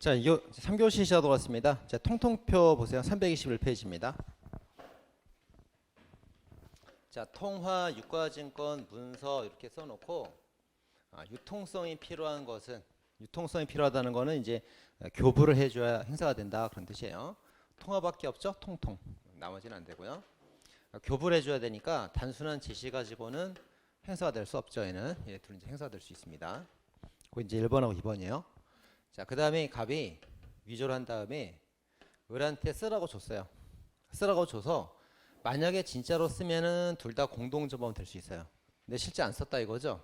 자, 이거 3교시 시작하도록 하겠습니다. 자, 통통표 보세요. 321페이지입니다. 자, 통화, 유가증권, 문서 이렇게 써놓고 유통성이 필요한 것은 유통성이 필요하다는 거는 이제 교부를 해줘야 행사가 된다 그런 뜻이에요. 통화밖에 없죠. 통통. 나머지는 안 되고요. 교부를 해줘야 되니까 단순한 지시 가지고는 행사가 될 수 없죠. 얘는 얘 둘은 이제 행사가 될 수 있습니다. 그거 이제 1번하고 2번이에요. 자, 그 다음에 갑이 위조를 한 다음에 을한테 쓰라고 줬어요. 쓰라고 줘서 만약에 진짜로 쓰면은 둘 다 공동저범 될 수 있어요. 근데 실제 안 썼다 이거죠.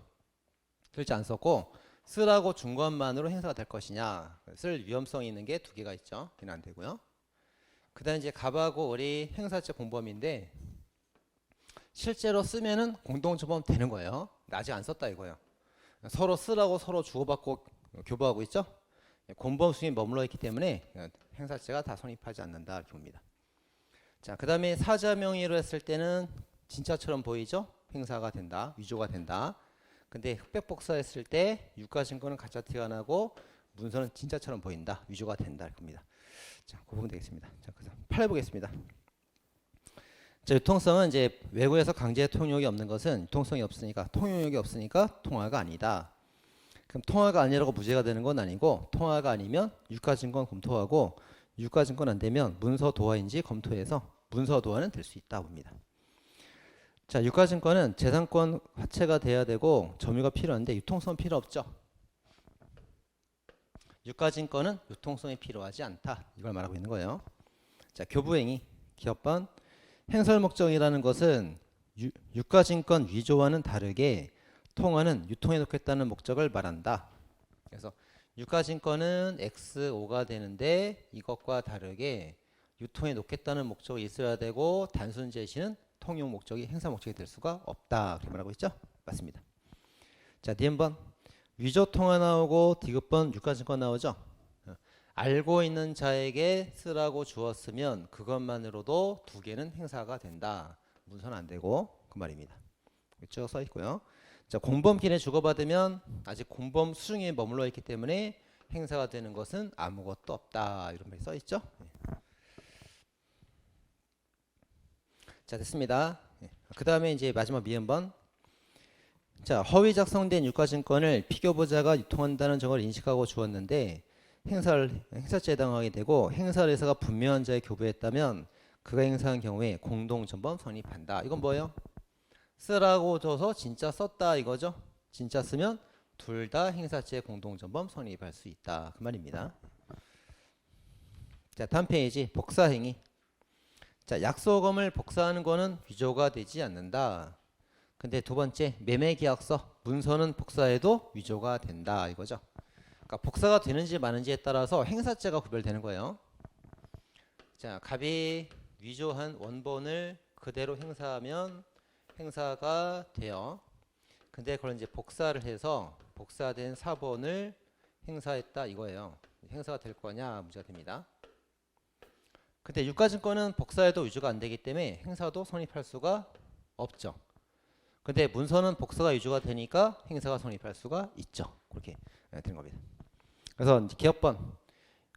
실제 안 썼고 쓰라고 준 것만으로 행사가 될 것이냐, 쓸 위험성이 있는 게 두 개가 있죠. 걔는 안 되고요. 그 다음에 이제 갑하고 을이 행사죄 공범인데 실제로 쓰면은 공동저범 되는 거예요. 근데 아직 안 썼다 이거예요. 서로 쓰라고 서로 주고받고 교부하고 있죠. 공범 수준이 머물러 있기 때문에 행사죄가 다 성립하지 않는다 이렇게 봅니다. 자, 그 다음에 사자 명의로 했을 때는 진짜처럼 보이죠? 행사가 된다, 위조가 된다. 근데 흑백복사 했을 때 유가증권은 가짜 티가 나고 문서는 진짜처럼 보인다, 위조가 된다 이렇게 봅니다. 자, 그 부분 되겠습니다. 자, 그래서 8 보겠습니다. 자, 유통성은 이제 외국에서 강제 통용력이 없는 것은 유통성이 없으니까, 통용력이 없으니까 통화가 아니다. 그럼 통화가 아니라고 무죄가 되는 건 아니고, 통화가 아니면 유가증권 검토하고, 유가증권 안 되면 문서 도화인지 검토해서 문서 도화는 될 수 있다 봅니다. 자, 유가증권은 재산권 화체가 돼야 되고 점유가 필요한데 유통성 필요 없죠. 유가증권은 유통성이 필요하지 않다, 이걸 말하고 있는 거예요. 자, 교부행위 기업번 행설 목적이라는 것은 유가증권 위조와는 다르게 통화는 유통해 놓겠다는 목적을 말한다. 그래서 유가증권은 XO가 되는데 이것과 다르게 유통해 놓겠다는 목적이 있어야 되고 단순 제시는 통용 목적이 행사 목적이 될 수가 없다. 그렇게 말하고 있죠? 맞습니다. 자, D번 위조 통화 나오고 D급번 유가증권 나오죠? 알고 있는 자에게 쓰라고 주었으면 그것만으로도 두 개는 행사가 된다. 문서는 안 되고 그 말입니다. 쭉 써 있고요. 자, 공범끼리 주고받으면 아직 공범 수중에 머물러 있기 때문에 행사가 되는 것은 아무것도 없다. 이런 말이 써 있죠. 자, 됐습니다. 그 다음에 이제 마지막 미음번. 자, 허위 작성된 유가증권을 피교부자가 유통한다는 점을 인식하고 주었는데 행사죄에 해당하게 되고 행사 의사가 분명한 자에 교부했다면 그가 행사한 경우에 공동전범 성립한다. 이건 뭐예요? 쓰라고 줘서 진짜 썼다 이거죠. 진짜 쓰면 둘 다 행사죄 공동전범 성립할 수 있다 그 말입니다. 자, 다음 페이지 복사행위. 자, 약속음을 복사하는 거는 위조가 되지 않는다. 근데 두 번째 매매계약서 문서는 복사해도 위조가 된다 이거죠. 그러니까 복사가 되는지 마는지에 따라서 행사죄가 구별되는 거예요. 자, 갑이 위조한 원본을 그대로 행사하면 행사가 돼요. 근데 그걸 이제 복사를 해서 복사된 사본을 행사했다 이거예요. 행사가 될 거냐 문제가 됩니다. 근데 유가증권은 복사해도 위조가 안 되기 때문에 행사도 성립할 수가 없죠. 근데 문서는 복사가 위조가 되니까 행사가 성립할 수가 있죠. 그렇게 된 겁니다. 그래서 이제 기업번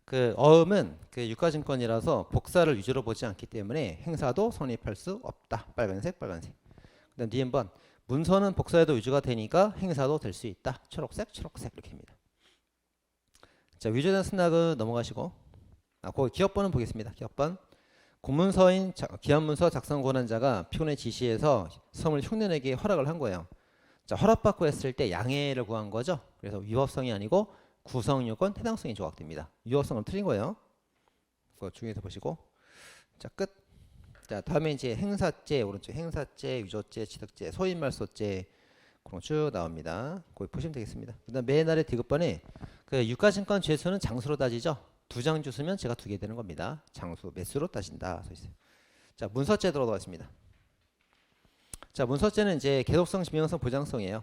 그 어음은 그 유가증권이라서 복사를 위조로 보지 않기 때문에 행사도 성립할 수 없다. 빨간색, 빨간색. 그다음 D번 문서는 복사해도 위조가 되니까 행사도 될 수 있다. 초록색, 초록색 이렇게입니다. 자, 위조된 승낙은 넘어가시고, 그 기업번은 보겠습니다. 기업번 공문서인 기한문서 작성 권한자가 피고인의 지시에서 성을 흉내내게 허락을 한 거예요. 자, 허락받고 했을 때 양해를 구한 거죠. 그래서 위법성이 아니고 구성요건 해당성이 조각됩니다. 위법성은 틀린 거예요. 그거 중에서 보시고, 자, 끝. 자, 다음에 이제 행사죄 오른쪽 행사죄, 위조죄, 취득죄, 소인말소죄 그런 거 쭉 나옵니다. 거기 보시면 되겠습니다. 그다음 매날의 디귿번에 그 유가증권 죄수는 장수로 따지죠. 두 장 주스면 제가 두 개 되는 겁니다. 장수 매수로 따진다 써 있어요. 자, 문서죄 들어가겠습니다. 자, 문서죄는 이제 계속성, 지명성, 보장성이에요.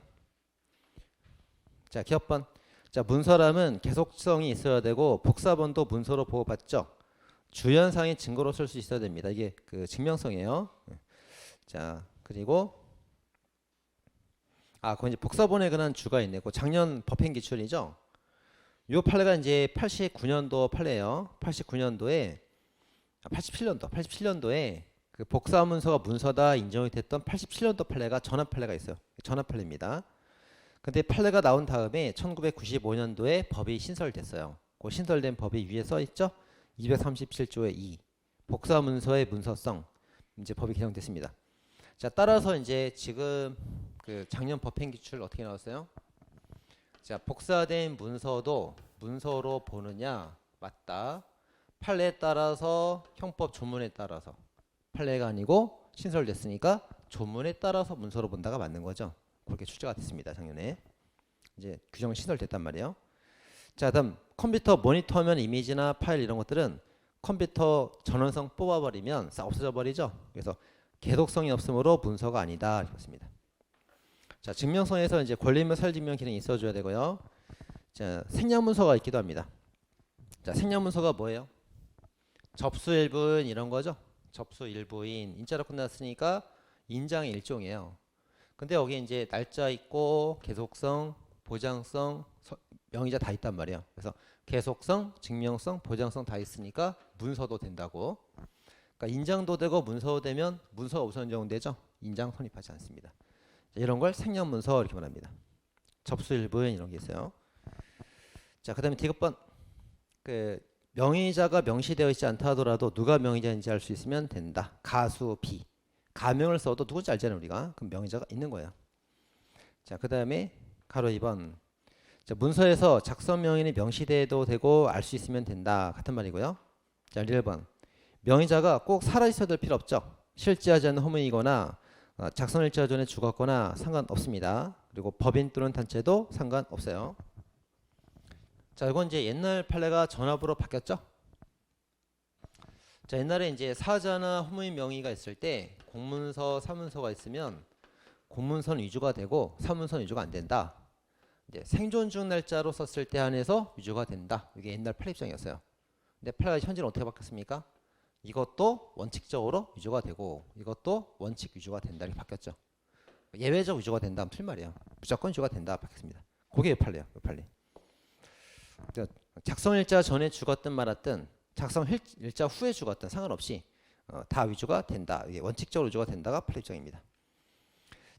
자, 기업번. 자, 문서람은 계속성이 있어야 되고 복사본도 문서로 보호받죠. 주연상의 증거로 쓸 수 있어야 됩니다. 이게 그 증명성이에요. 자, 그리고 그건 이제 복사본에 관한 주가 있네. 그 작년 법행 기출이죠. 요 판례가 이제 89년도 판례예요. 87년도에 그 복사 문서가 문서다 인정이 됐던 87년도 판례가 전압 판례가 있어요. 전압 판례입니다. 근데 판례가 나온 다음에 1995년도에 법이 신설됐어요. 그 신설된 법이 위에 써 있죠? 237조의 2. 복사 문서의 문서성. 이제 법이 개정됐습니다. 자, 따라서 이제 지금 그 작년 법행 기출 어떻게 나왔어요? 자, 복사된 문서도 문서로 보느냐? 맞다. 판례에 따라서 형법 조문에 따라서 판례가 아니고 신설됐으니까 조문에 따라서 문서로 본다가 맞는 거죠. 그렇게 출제가 됐습니다. 작년에. 이제 규정이 신설됐단 말이에요. 자, 다음 컴퓨터 모니터면 이미지나 파일 이런 것들은 컴퓨터 전원성 뽑아버리면 싹 없어져 버리죠. 그래서 계속성이 없으므로 문서가 아니다. 이렇습니다. 자, 증명성에서 이제 권리의무 사실증명 기능이 있어줘야 되고요. 자, 생략문서가 있기도 합니다. 자, 생략문서가 뭐예요? 접수 일부인 이런 거죠. 접수 일부인 인자로 끝났으니까 인장의 일종이에요. 근데 여기 이제 날짜 있고 계속성, 보장성, 명의자 다 있단 말이에요. 그래서 계속성, 증명성, 보장성 다 있으니까 문서도 된다고. 그러니까 인장도 되고 문서도 되면 문서가 우선 적용되죠. 인장 성립하지 않습니다. 자, 이런 걸 생략문서 이렇게 말합니다. 접수 일부인 이런 게 있어요. 자, 그다음에 디귿번 그 명의자가 명시되어 있지 않다 하더라도 누가 명의자인지 알 수 있으면 된다. 가수 B. 가명을 써도 누군지 알잖아요, 우리가. 그럼 명의자가 있는 거예요. 자, 그다음에 가로 2번. 자, 문서에서 작성 명인이 명시돼도 되고 알 수 있으면 된다. 같은 말이고요. 자, 1번. 명의자가 꼭 살아 있어야 될 필요 없죠. 실제하지 않는 허문이거나 작성 일자 전에 죽었거나 상관없습니다. 그리고 법인 또는 단체도 상관없어요. 자, 이건 이제 옛날 판례가 전압으로 바뀌었죠. 자, 옛날에 이제 사자나 허무인 명의가 있을 때 공문서, 사문서가 있으면 공문서는 위조가 되고 사문서는 위조가 안 된다. 이제 생존 중 날짜로 썼을 때 한해서 위조가 된다. 이게 옛날 판례 입장이었어요. 근데 판례가 현재는 어떻게 바뀌었습니까? 이것도 원칙적으로 위조가 되고 이것도 원칙 위조가 된다. 이렇게 바뀌었죠. 예외적 위조가 된다 하면 틀린 말이에요. 무조건 위조가 된다 바뀌었습니다. 그게 판례예요. 판례. 작성일자 전에 죽었든 말았든 작성일자 후에 죽었든 상관없이 다 위조가 된다. 이게 원칙적으로 위조가 된다가 판례 입장입니다.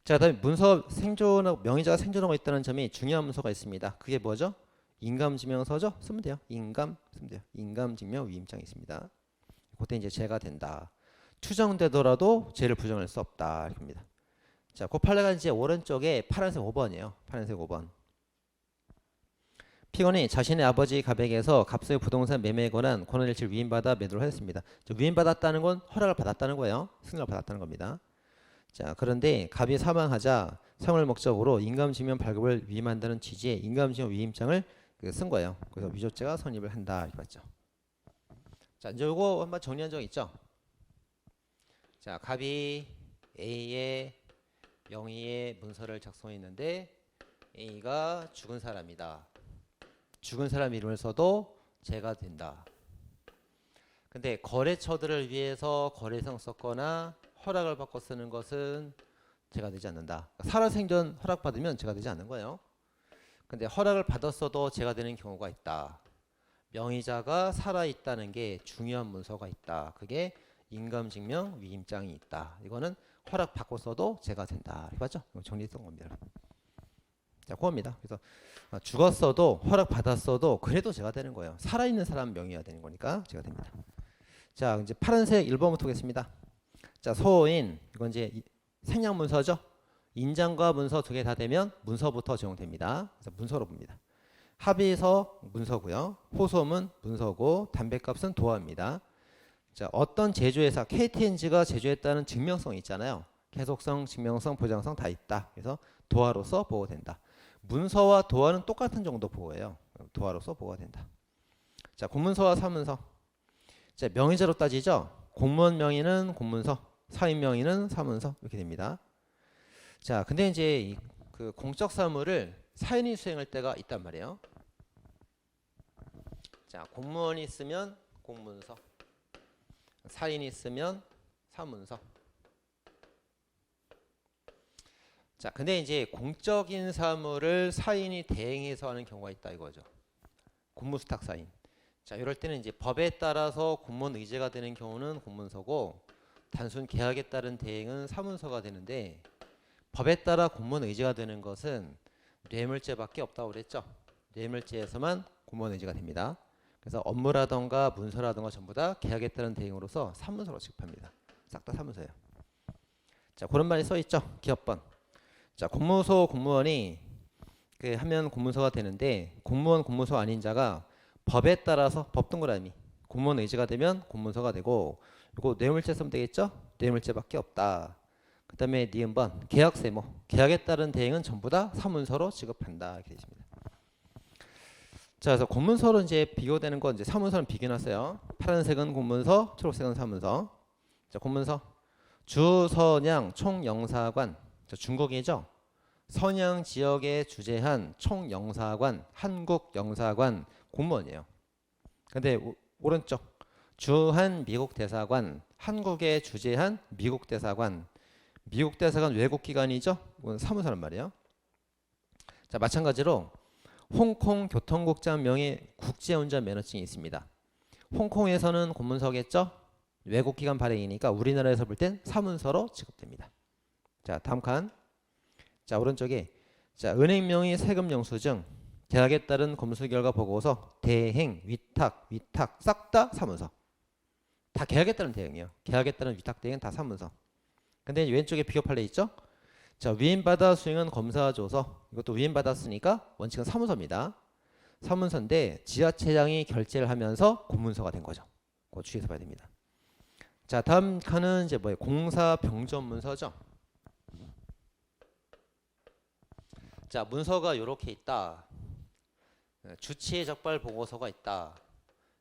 자, 그다음에 문서 생존하고 명의자가 생존하고 있다는 점이 중요한 문서가 있습니다. 그게 뭐죠? 인감증명서죠. 쓰면 돼요. 인감 쓰면 돼요. 인감증명 위임장이 있습니다. 그때 이제 죄가 된다. 추정되더라도 죄를 부정할 수 없다. 이겁니다. 자, 그 판례가 이제 오른쪽에 파란색 5번이에요. 파란색 5번. 피고인이 자신의 아버지 갑에게서 갑수의 부동산 매매에 관한 권한일치를 위임받아 매도를 하였습니다. 위임받았다는 건 허락을 받았다는 거예요. 승인을 받았다는 겁니다. 자, 그런데 갑이 사망하자 생활 목적으로 인감증명 발급을 위임한다는 취지의 인감증명 위임장을 쓴 거예요. 그래서 위조죄가 성립을 한다 이렇게 봤죠. 자, 이제 이거 한번 정리한 적 있죠? 자, 갑이 A의 명의의 문서를 작성했는데 A가 죽은 사람이다. 죽은 사람 이름을 써도 죄가 된다. 근데 거래처들을 위해서 거래성 썼거나 허락을 받고 쓰는 것은 죄가 되지 않는다. 살아생전 허락받으면 죄가 되지 않는 거예요. 근데 허락을 받았어도 죄가 되는 경우가 있다. 명의자가 살아있다는 게 중요한 문서가 있다. 그게 인감증명 위임장이 있다. 이거는 허락 받고 써도 죄가 된다. 맞죠? 정리했던 겁니다. 자, 그겁니다. 그래서 죽었어도 허락 받았어도 그래도 죄가 되는 거예요. 살아있는 사람 명의가 되는 거니까 죄가 됩니다. 자, 이제 파란색 1번부터 보겠습니다. 자, 소인 이건 이제 생략문서죠. 인장과 문서 두 개 다 되면 문서부터 적용됩니다. 그래서 문서로 봅니다. 합의서 문서고요. 호소문 문서고 담배값은 도화입니다. 자, 어떤 제조회사 KTNG가 제조했다는 증명성이 있잖아요. 계속성, 증명성, 보장성 다 있다. 그래서 도화로서 보호된다. 문서와 도화는 똑같은 정도 보호예요. 도화로서 보호가 된다. 자, 공문서와 사문서. 자, 명의자로 따지죠. 공무원 명의는 공문서, 사인 명의는 사문서 이렇게 됩니다. 자, 근데 이제 그 공적 사무를 사인이 수행할 때가 있단 말이에요. 자, 공무원이 있으면 공문서, 사인이 있으면 사문서. 자, 근데 이제 공적인 사무를 사인이 대행해서 하는 경우가 있다 이거죠. 공무수탁 사인. 자, 이럴 때는 이제 법에 따라서 공무원 의제가 되는 경우는 공문서고 단순 계약에 따른 대행은 사문서가 되는데 법에 따라 공무원 의제가 되는 것은 뇌물죄밖에 없다고 그랬죠. 뇌물죄에서만 공무원 의제가 됩니다. 그래서 업무라던가 문서라던가 전부 다 계약에 따른 대행으로서 사문서로 취급합니다. 싹 다 사문서예요. 자, 그런 말이 써 있죠. 기업번. 자, 공무소 공무원이 하면 공문서가 되는데 공무원 공무소 아닌 자가 법에 따라서 법 동그라미 공무원 의제가 되면 공문서가 되고 이거 뇌물죄 쓰면 되겠죠? 뇌물죄밖에 없다. 그 다음에 니은번 계약세무 계약에 따른 대행은 전부 다 사문서로 취급한다 이렇게 되어 있습니다. 자, 그래서 공문서로 이제 비교되는 건 이제 사문서는 비교해놨어요. 파란색은 공문서, 초록색은 사문서. 자, 공문서 주선양 총영사관 중국이죠. 선양 지역에 주재한 총영사관, 한국영사관 공무원이에요. 근데 오른쪽 주한 미국 대사관, 한국에 주재한 미국 대사관. 미국 대사관 외국 기관이죠. 이건 사무소란 말이에요. 자, 마찬가지로 홍콩 교통국장 명의 국제운전 면허증이 있습니다. 홍콩에서는 공문서겠죠. 외국 기관 발행이니까 우리나라에서 볼 땐 사문서로 취급됩니다. 자, 다음 칸. 자, 오른쪽에 자, 은행명의 세금 영수증, 계약에 따른 검수 결과 보고서, 대행, 위탁 싹 다 사문서. 다 계약에 따른 대행이에요. 계약에 따른 위탁 대행은 다 사문서. 근데 왼쪽에 비교 판례 있죠? 자, 위임받아 수행한 검사조서, 이것도 위임받았으니까 원칙은 사문서입니다. 사문서인데 지자체장이 결재를 하면서 공문서가 된 거죠. 그거 주의해서 봐야 됩니다. 자, 다음 칸은 이제 뭐예요? 공사 병전 문서죠. 자, 문서가 이렇게 있다. 주치의 적발 보고서가 있다.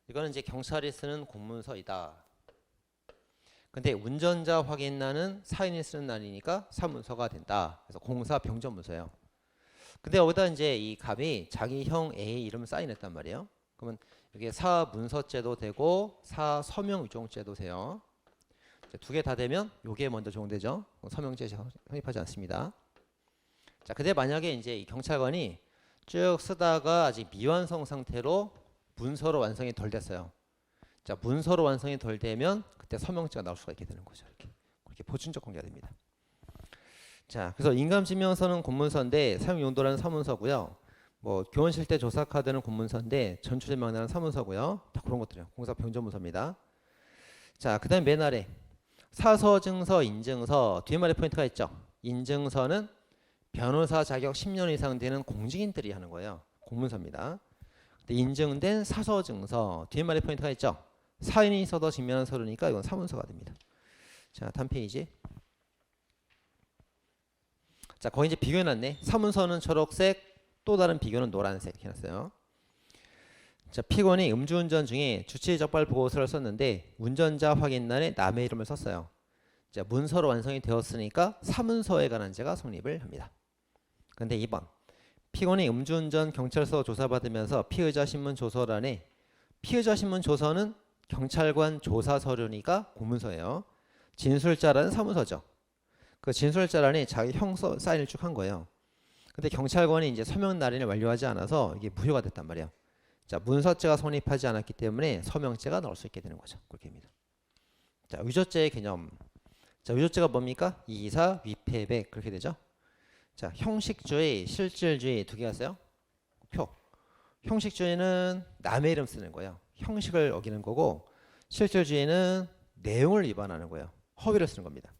이거는 이제 경찰이 쓰는 공문서이다. 근데 운전자 확인란은 사인이 쓰는 날이니까 사문서가 된다. 그래서 공사 병전 문서예요. 근데 여기다 이제 이 갑이 자기 형 A 이름 사인했단 말이에요. 그러면 이게 사문서죄도 되고 사서명 위종죄도 돼요. 두 개 다 되면 요게 먼저 적용되죠. 서명죄 성립하지 않습니다. 자, 근데 만약에 이제 이 경찰관이 쭉 쓰다가 아직 미완성 상태로 문서로 완성이 덜 됐어요. 자, 문서로 완성이 덜 되면 그때 서명죄가 나올 수가 있게 되는 거죠. 이렇게 그렇게 보충적 공개가 됩니다. 자, 그래서 인감증명서는 공문서인데 사용 용도라는 사문서고요. 뭐 교원실 때 조사 카드는 공문서인데 전출제 명단은 사문서고요. 다 그런 것들이에요. 공사 병전문서입니다. 자, 그다음 맨 아래 사서 증서 인증서 뒤에 말에 포인트가 있죠. 인증서는 변호사 자격 10년 이상 되는 공직인들이 하는 거예요. 공문서입니다. 인증된 사서 증서 뒤에 말에 포인트가 있죠. 사인이 있어도 증명한 서류니까 이건 사문서가 됩니다. 자, 다음 페이지. 자, 거기 이제 비교해놨네. 사문서는 초록색, 또 다른 비교는 노란색 해놨어요. 자, 피고인이 음주운전 중에 주치 적발 보고서를 썼는데 운전자 확인란에 남의 이름을 썼어요. 자, 문서로 완성이 되었으니까 사문서에 관한 죄가 성립을 합니다. 근데 2번 피고인이 음주운전 경찰서 조사받으면서 피의자 신문 조서란에 피의자 신문 조서는 경찰관 조사 서류니까 공문서예요. 진술자라는 사문서죠. 그 진술자란에 자기 형 사인을 쭉 한 거예요. 근데 경찰관이 이제 서명 날인을 완료하지 않아서 이게 무효가 됐단 말이에요. 자, 문서죄가 성립하지 않았기 때문에 서명죄가 나올 수 있게 되는 거죠. 그렇게 합니다. 자, 위조죄의 개념. 자, 위조죄가 뭡니까? 이사, 위패백 그렇게 되죠. 자, 형식주의, 실질주의 두 개가 있어요. 표. 형식주의는 남의 이름 쓰는 거예요. 형식을 어기는 거고 실질주의는 내용을 위반하는 거예요. 허위를 쓰는 겁니다.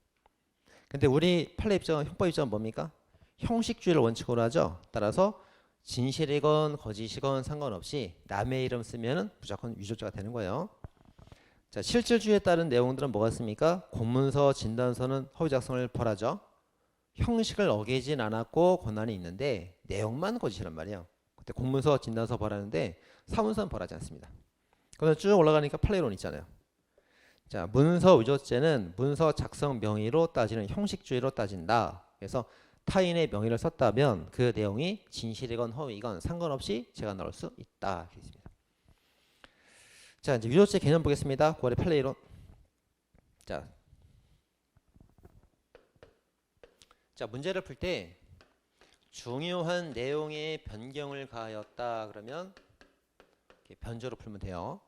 근데 우리 판례 입장, 형법 입장은 뭡니까? 형식주의를 원칙으로 하죠. 따라서 진실이건 거짓이건 상관없이 남의 이름 쓰면은 무조건 위조죄가 되는 거예요. 자, 실질주의에 따른 내용들은 뭐가 있습니까? 공문서, 진단서는 허위 작성을 벌하죠. 형식을 어기진 않았고 권한이 있는데 내용만 거짓이란 말이에요. 그때 공문서, 진단서 벌하는데 사문서는 벌하지 않습니다. 그래서 쭉 올라가니까 판례론 있잖아요. 자, 문서 위조죄는 문서 작성 명의로 따지는 형식주의로 따진다. 그래서 타인의 명의를 썼다면 그 내용이 진실이건 허위건 상관없이 죄가 나올 수 있다. 있습니다. 자, 이제 위조죄 개념 보겠습니다. 9월의 판례이론. 자, 문제를 풀 때 중요한 내용의 변경을 가하였다 그러면 이렇게 변조로 풀면 돼요.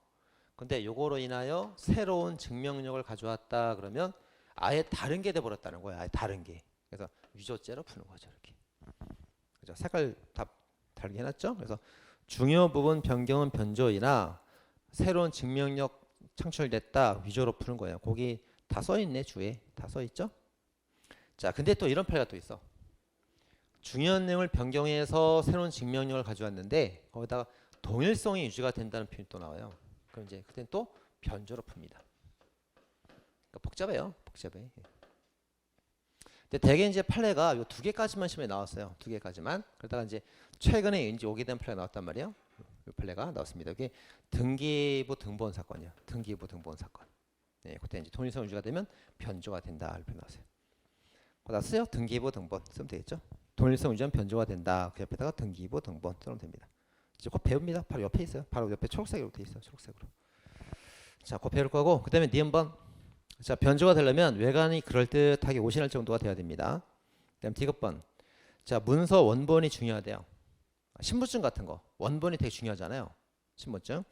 근데 요거로 인하여 새로운 증명력을 가져왔다 그러면 아예 다른 게 돼버렸다는 거예요. 아예 다른 게. 그래서 위조죄로 푸는 거죠. 이렇게. 그죠? 색깔 다 다르게 해놨죠. 그래서 중요 부분 변경은 변조이나 새로운 증명력 창출됐다 위조로 푸는 거예요. 거기 다 써있네. 주에 다 써있죠. 자, 근데 또 이런 판례가 또 있어. 중요한 내용을 변경해서 새로운 증명력을 가져왔는데 거기다가 동일성이 유지가 된다는 표현이 또 나와요. 그럼 이제 그땐 또 변조로 풉니다. 그러니까 복잡해요. 복잡해. 근데 대개 이제 판례가 요 두 개까지만 시험에 나왔어요. 두 개까지만. 그러다가 이제 최근에 이제 오게 된 판례가 나왔단 말이에요. 요 판례가 나왔습니다. 이게 등기부 등본 사건이요. 등기부 등본 사건. 네, 그때 이제 동일성 유지가 되면 변조가 된다. 이렇게 나왔어요. 거기다 쓰요. 등기부 등본 쓰면 되겠죠. 동일성 유지하면 변조가 된다. 그 옆에다가 등기부 등본 쓰면 됩니다. 이제 곧 배웁니다. 바로 옆에 있어요. 바로 옆에 초록색으로 돼 있어요. 초록색으로. 자, 곧 배울 거고. 그다음에 니은번. 자, 변조가 되려면 외관이 그럴듯하게 오신할 정도가 돼야 됩니다. 그다음 디귿번. 자, 문서 원본이 중요하대요. 신분증 같은 거 원본이 되게 중요하잖아요. 신분증.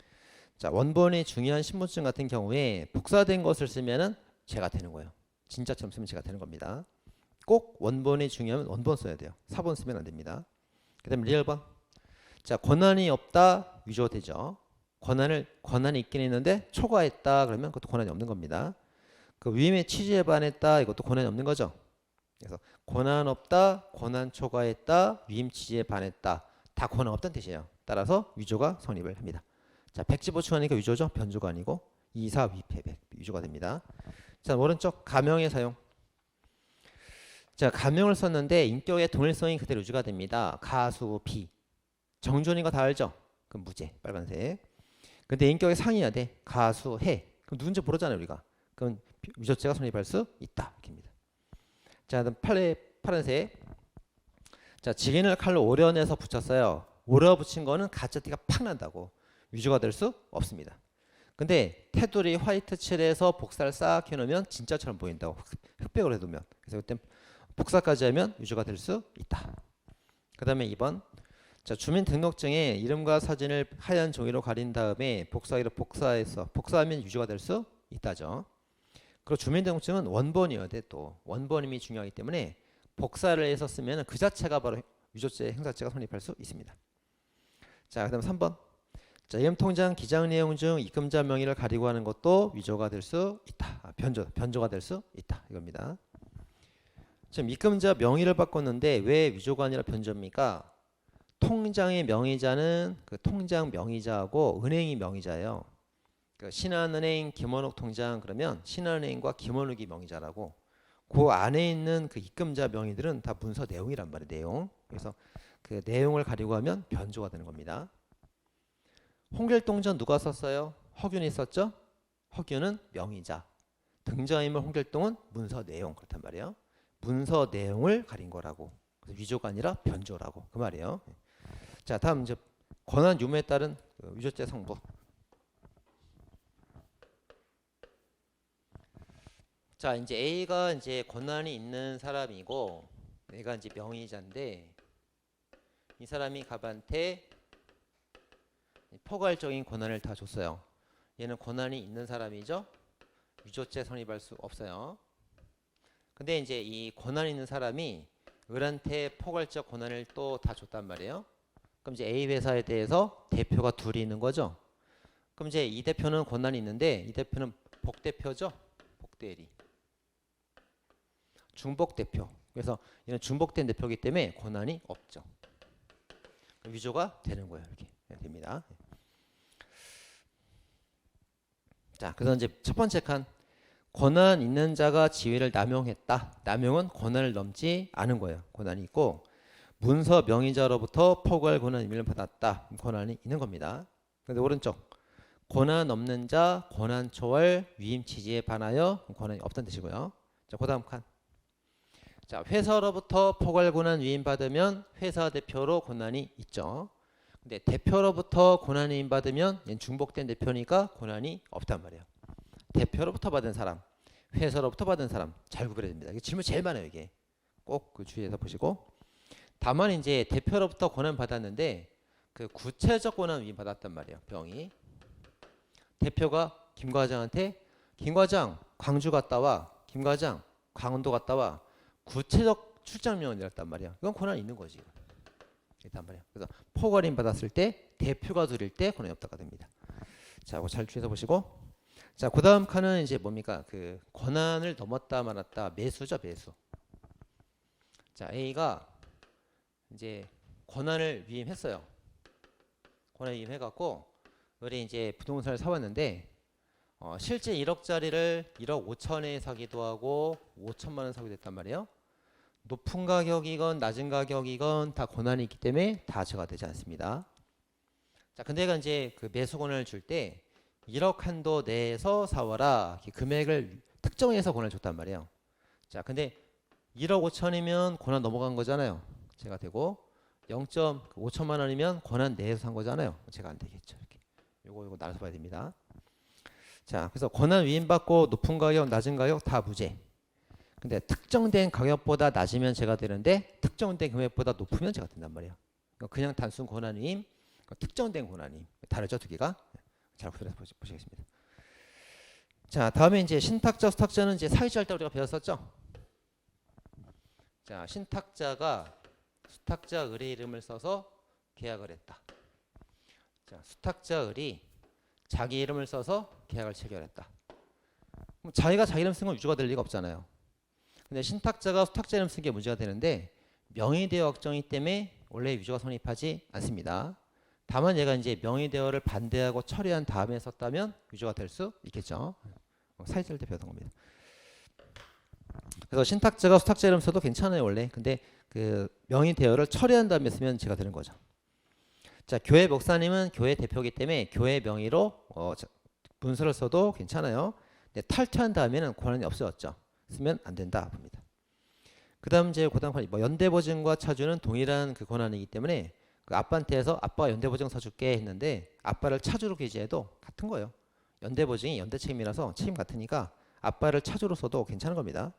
자, 원본이 중요한 신분증 같은 경우에 복사된 것을 쓰면은 죄가 되는 거예요. 진짜처럼 쓰면 죄가 되는 겁니다. 꼭 원본이 중요하면 원본 써야 돼요. 사본 쓰면 안 됩니다. 그다음 리얼번. 자, 권한이 없다 위조되죠. 권한이 있긴 있는데 초과했다 그러면 그것도 권한이 없는 겁니다. 그 위임의 취지에 반했다 이것도 권한이 없는 거죠. 그래서 권한 없다, 권한 초과했다, 위임 취지에 반했다 다 권한 없다는 뜻이에요. 따라서 위조가 성립을 합니다. 자, 백지보충하니까 위조죠. 변조가 아니고 이사 위패백 위조가 됩니다. 자, 오른쪽 가명의 사용. 자, 가명을 썼는데 인격의 동일성이 그대로 유지가 됩니다. 가수 비 정존이가 다 알죠? 그럼 무죄 빨간색. 근데 인격의 상이어야 돼. 가수 해. 그럼 누군지 모르잖아요 우리가. 그럼 위조죄가 성립할 수 있다. 이렇게입니다. 자, 그다음 파란색. 자, 직인을 칼로 오려내서 붙였어요. 오려 붙인 거는 가짜띠가 팍 난다고 위조가 될 수 없습니다. 근데 테두리 화이트 칠해서 복사를 싹 해놓으면 진짜처럼 보인다고 흑백으로 해두면. 그래서 그때 복사까지 하면 위조가 될 수 있다. 그 다음에 2번. 자, 주민등록증에 이름과 사진을 하얀 종이로 가린 다음에 복사기로 복사하면 위조가 될 수 있다죠. 그리고 주민등록증은 원본이어야 돼. 또 원본임이 중요하기 때문에 복사를 해서 쓰면 그 자체가 바로 위조죄 행사죄가 성립할 수 있습니다. 자, 그 다음 3번. 자, 예금통장 기장 내용 중 입금자 명의를 가리고 하는 것도 위조가 될 수 있다. 변조가 될 수 있다. 이겁니다. 지금 입금자 명의를 바꿨는데 왜 위조가 아니라 변조입니까? 통장의 명의자는 그 통장 명의자하고 은행이 명의자예요. 그 신한은행 김원욱 통장 그러면 신한은행과 김원욱이 명의자라고 그 안에 있는 그 입금자 명의들은 다 문서 내용이란 말이에요. 내용. 그래서 그 내용을 가리고 하면 변조가 되는 겁니다. 홍길동전 누가 썼어요? 허균이 썼죠? 허균은 명의자. 등장인물 홍길동은 문서 내용 그렇단 말이에요. 문서 내용을 가린 거라고. 그래서 위조가 아니라 변조라고 그 말이에요. 자, 다음 이제 권한 유무에 따른 위조죄 성부. 자, 이제 A가 이제 권한이 있는 사람이고 얘가 이제 명의자인데 이 사람이 갑한테 포괄적인 권한을 다 줬어요. 얘는 권한이 있는 사람이죠. 위조죄 성립할 수 없어요. 근데 이제 이 권한 있는 사람이 을한테 포괄적 권한을 또 다 줬단 말이에요. 그럼 이제 A 회사에 대해서 대표가 둘이 있는 거죠. 그럼 이제 이 대표는 권한이 있는데 이 대표는 복대표죠. 복대리. 중복대표. 그래서 얘는 중복된 대표이기 때문에 권한이 없죠. 위조가 되는 거예요. 이렇게 됩니다. 자, 그래서 이제 첫 번째 칸 권한 있는 자가 지위를 남용했다. 남용은 권한을 넘지 않은 거예요. 권한이 있고 문서 명의자로부터 포괄 권한 의미를 받았다. 권한이 있는 겁니다. 그런데 오른쪽 권한 없는 자 권한 초월 위임 취지에 반하여 권한이 없다는 뜻이고요. 자, 그다음 칸. 자, 회사로부터 포괄 권한 위임 받으면 회사 대표로 권한이 있죠. 근데 대표로부터 권한 위임 받으면 얘는 중복된 대표니까 권한이 없단 말이에요. 대표로부터 받은 사람, 회사로부터 받은 사람 잘 구별해야 됩니다. 이게 질문 제일 많아요. 이게 꼭 그 주의해서 보시고. 다만 이제 대표로부터 권한 받았는데 그 구체적 권한 위임 받았단 말이에요. 병이. 대표가 김 과장한테 김 과장 광주 갔다 와. 김 과장 강원도 갔다 와. 구체적 출장 명령을 내렸단 말이에요. 이건 권한이 있는 거지. 일단 말이에요. 그래서 포괄임 받았을 때 대표가 드릴 때 권한이 없다가 됩니다. 자, 이거 잘 주의해서 보시고. 자, 그다음 칸은 이제 뭡니까? 그 권한을 넘었다 말았다 매수죠, 매수. 자, A가 이제 권한을 위임했어요. 권한 위임해갖고 우리 이제 부동산을 사왔는데 실제 1억짜리를 1억 5천에 사기도 하고 5천만 원 사기도 했단 말이에요. 높은 가격이건 낮은 가격이건 다 권한이 있기 때문에 다 제가 되지 않습니다. 자, 근데 얘가 이제 그 매수 권한을 줄 때 1억 한도 내에서 사와라. 금액을 특정해서 권한을 줬단 말이에요. 자, 근데 1억 5천이면 권한 넘어간 거잖아요. 제가 되고 0.5천만 원이면 권한 내에서 산 거잖아요. 제가 안 되겠죠. 이렇게. 요거 나눠서 봐야 됩니다. 자, 그래서 권한 위임받고 높은 가격, 낮은 가격 다 무죄. 근데 특정된 가격보다 낮으면 제가 되는데 특정된 금액보다 높으면 제가 된단 말이에요. 그냥 단순 권한 위임, 특정된 권한 위임. 다르죠, 두 개가? 잘 구별해서 보시겠습니다. 자, 다음에 이제 신탁자, 수탁자는 이제 사유지할 때 우리가 배웠었죠? 자, 신탁자가 수탁자 을의 이름을 써서 계약을 했다. 자, 수탁자 을이 자기 이름을 써서 계약을 체결했다. 그럼 자기가 자기 이름 쓴 건 유죄가 될 리가 없잖아요. 근데 신탁자가 수탁자 이름 쓴 게 문제가 되는데 명의대여 확정이 때문에 원래 유죄가 성립하지 않습니다. 다만 얘가 이제 명의대여를 반대하고 처리한 다음에 썼다면 유죄가 될 수 있겠죠. 사유지할 때 배웠던 겁니다. 그래서 신탁자가 수탁자 이름 써도 괜찮아요 원래. 근데 그 명의대여를 처리한 다음에 쓰면 죄가 되는 거죠. 자, 교회 목사님은 교회 대표이기 때문에 교회 명의로 문서를 써도 괜찮아요. 근데 탈퇴한 다음에는 권한이 없어졌죠. 쓰면 안 된다 봅니다. 그다음 이제 고단 권한, 연대보증과 차주는 동일한 그 권한이기 때문에 그 아빠한테 해서 아빠가 연대보증 사줄게 했는데 아빠를 차주로 기재해도 같은 거예요. 연대보증이 연대책임이라서 책임 같으니까 아빠를 차주로 써도 괜찮은 겁니다.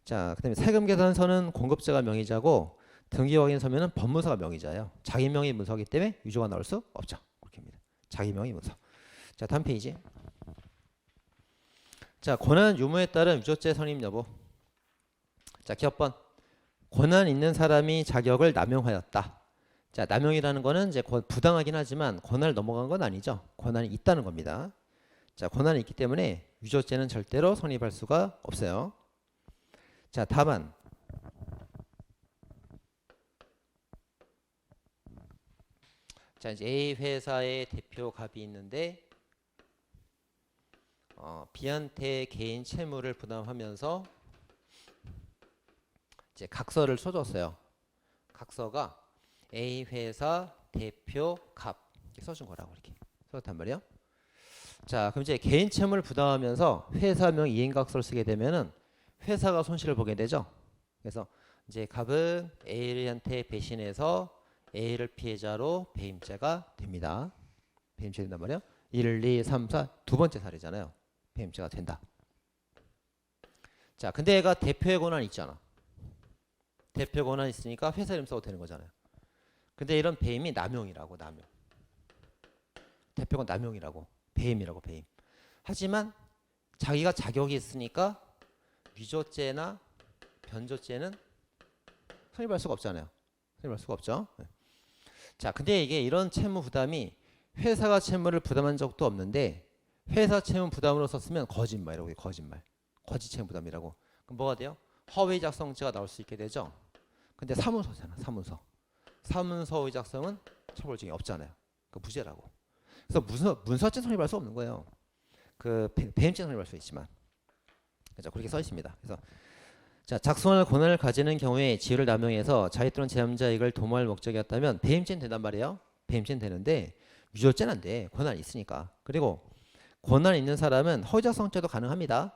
자, 그다음에 세금 계산서는 공급자가 명의자고 등기 확인서면은 법무사가 명의자예요. 자기 명의 문서이기 때문에 유죄가 나올 수 없죠. 그렇게입니다. 자기 명의 문서. 자, 다음 페이지. 자, 권한 유무에 따른 유조죄 선임 여부. 자, 기업번 권한 있는 사람이 자격을 남용하였다. 자, 남용이라는 거는 이제 부당하긴 하지만 권한을 넘어간 건 아니죠. 권한이 있다는 겁니다. 자, 권한이 있기 때문에 유조죄는 절대로 성립할 수가 없어요. 자, 다만 자, 이제 A 회사의 대표 갑이 있는데 B한테 개인 채무를 부담하면서 이제 각서를 써줬어요. 각서가 A 회사 대표 갑 이렇게 써준 거라고 이렇게 써줬단 말이에요. 자, 그럼 이제 개인 채무를 부담하면서 회사명 이행각서를 쓰게 되면은 회사가 손실을 보게 되죠. 그래서 이제 갑은 A한테 배신해서 A를 피해자로 배임죄가 됩니다. 배임죄 된단 말이에요. 1, 2, 3, 4 두 번째 사례잖아요. 배임죄가 된다. 자, 근데 얘가 대표의 권한이 있잖아. 대표 권한이 있으니까 회사 이름 써도 되는 거잖아요. 근데 이런 배임이 남용이라고, 남용. 대표가 남용이라고, 배임이라고, 배임. 하지만 자기가 자격이 있으니까 위조죄나 변조죄는 성립할 수가 없잖아요. 성립할 수가 없죠. 자, 근데 이게 이런 채무 부담이 회사가 채무를 부담한 적도 없는데 회사 채무 부담으로 썼으면 거짓말이라고 해요. 거짓말. 거짓 채무 부담이라고. 그럼 뭐가 돼요? 허위 작성죄가 나올 수 있게 되죠. 근데 사문서잖아. 사문서. 사문서 허위 작성은 처벌증이 없잖아요. 그 무죄라고. 그래서 문서죄 성립할 수 없는 거예요. 그 배임죄 성립할 수 있지만. 그렇죠. 그렇게 써 있습니다. 그래서 자, 작성할 권한을 가지는 경우에 지위를 남용해서 자기 또는 제3자 이익을 도모할 목적이었다면 배임죄는 된단 말이에요. 배임죄는 되는데 유조죄는 안 돼. 권한이 있으니까. 그리고 권한 있는 사람은 허위작성죄도 가능합니다.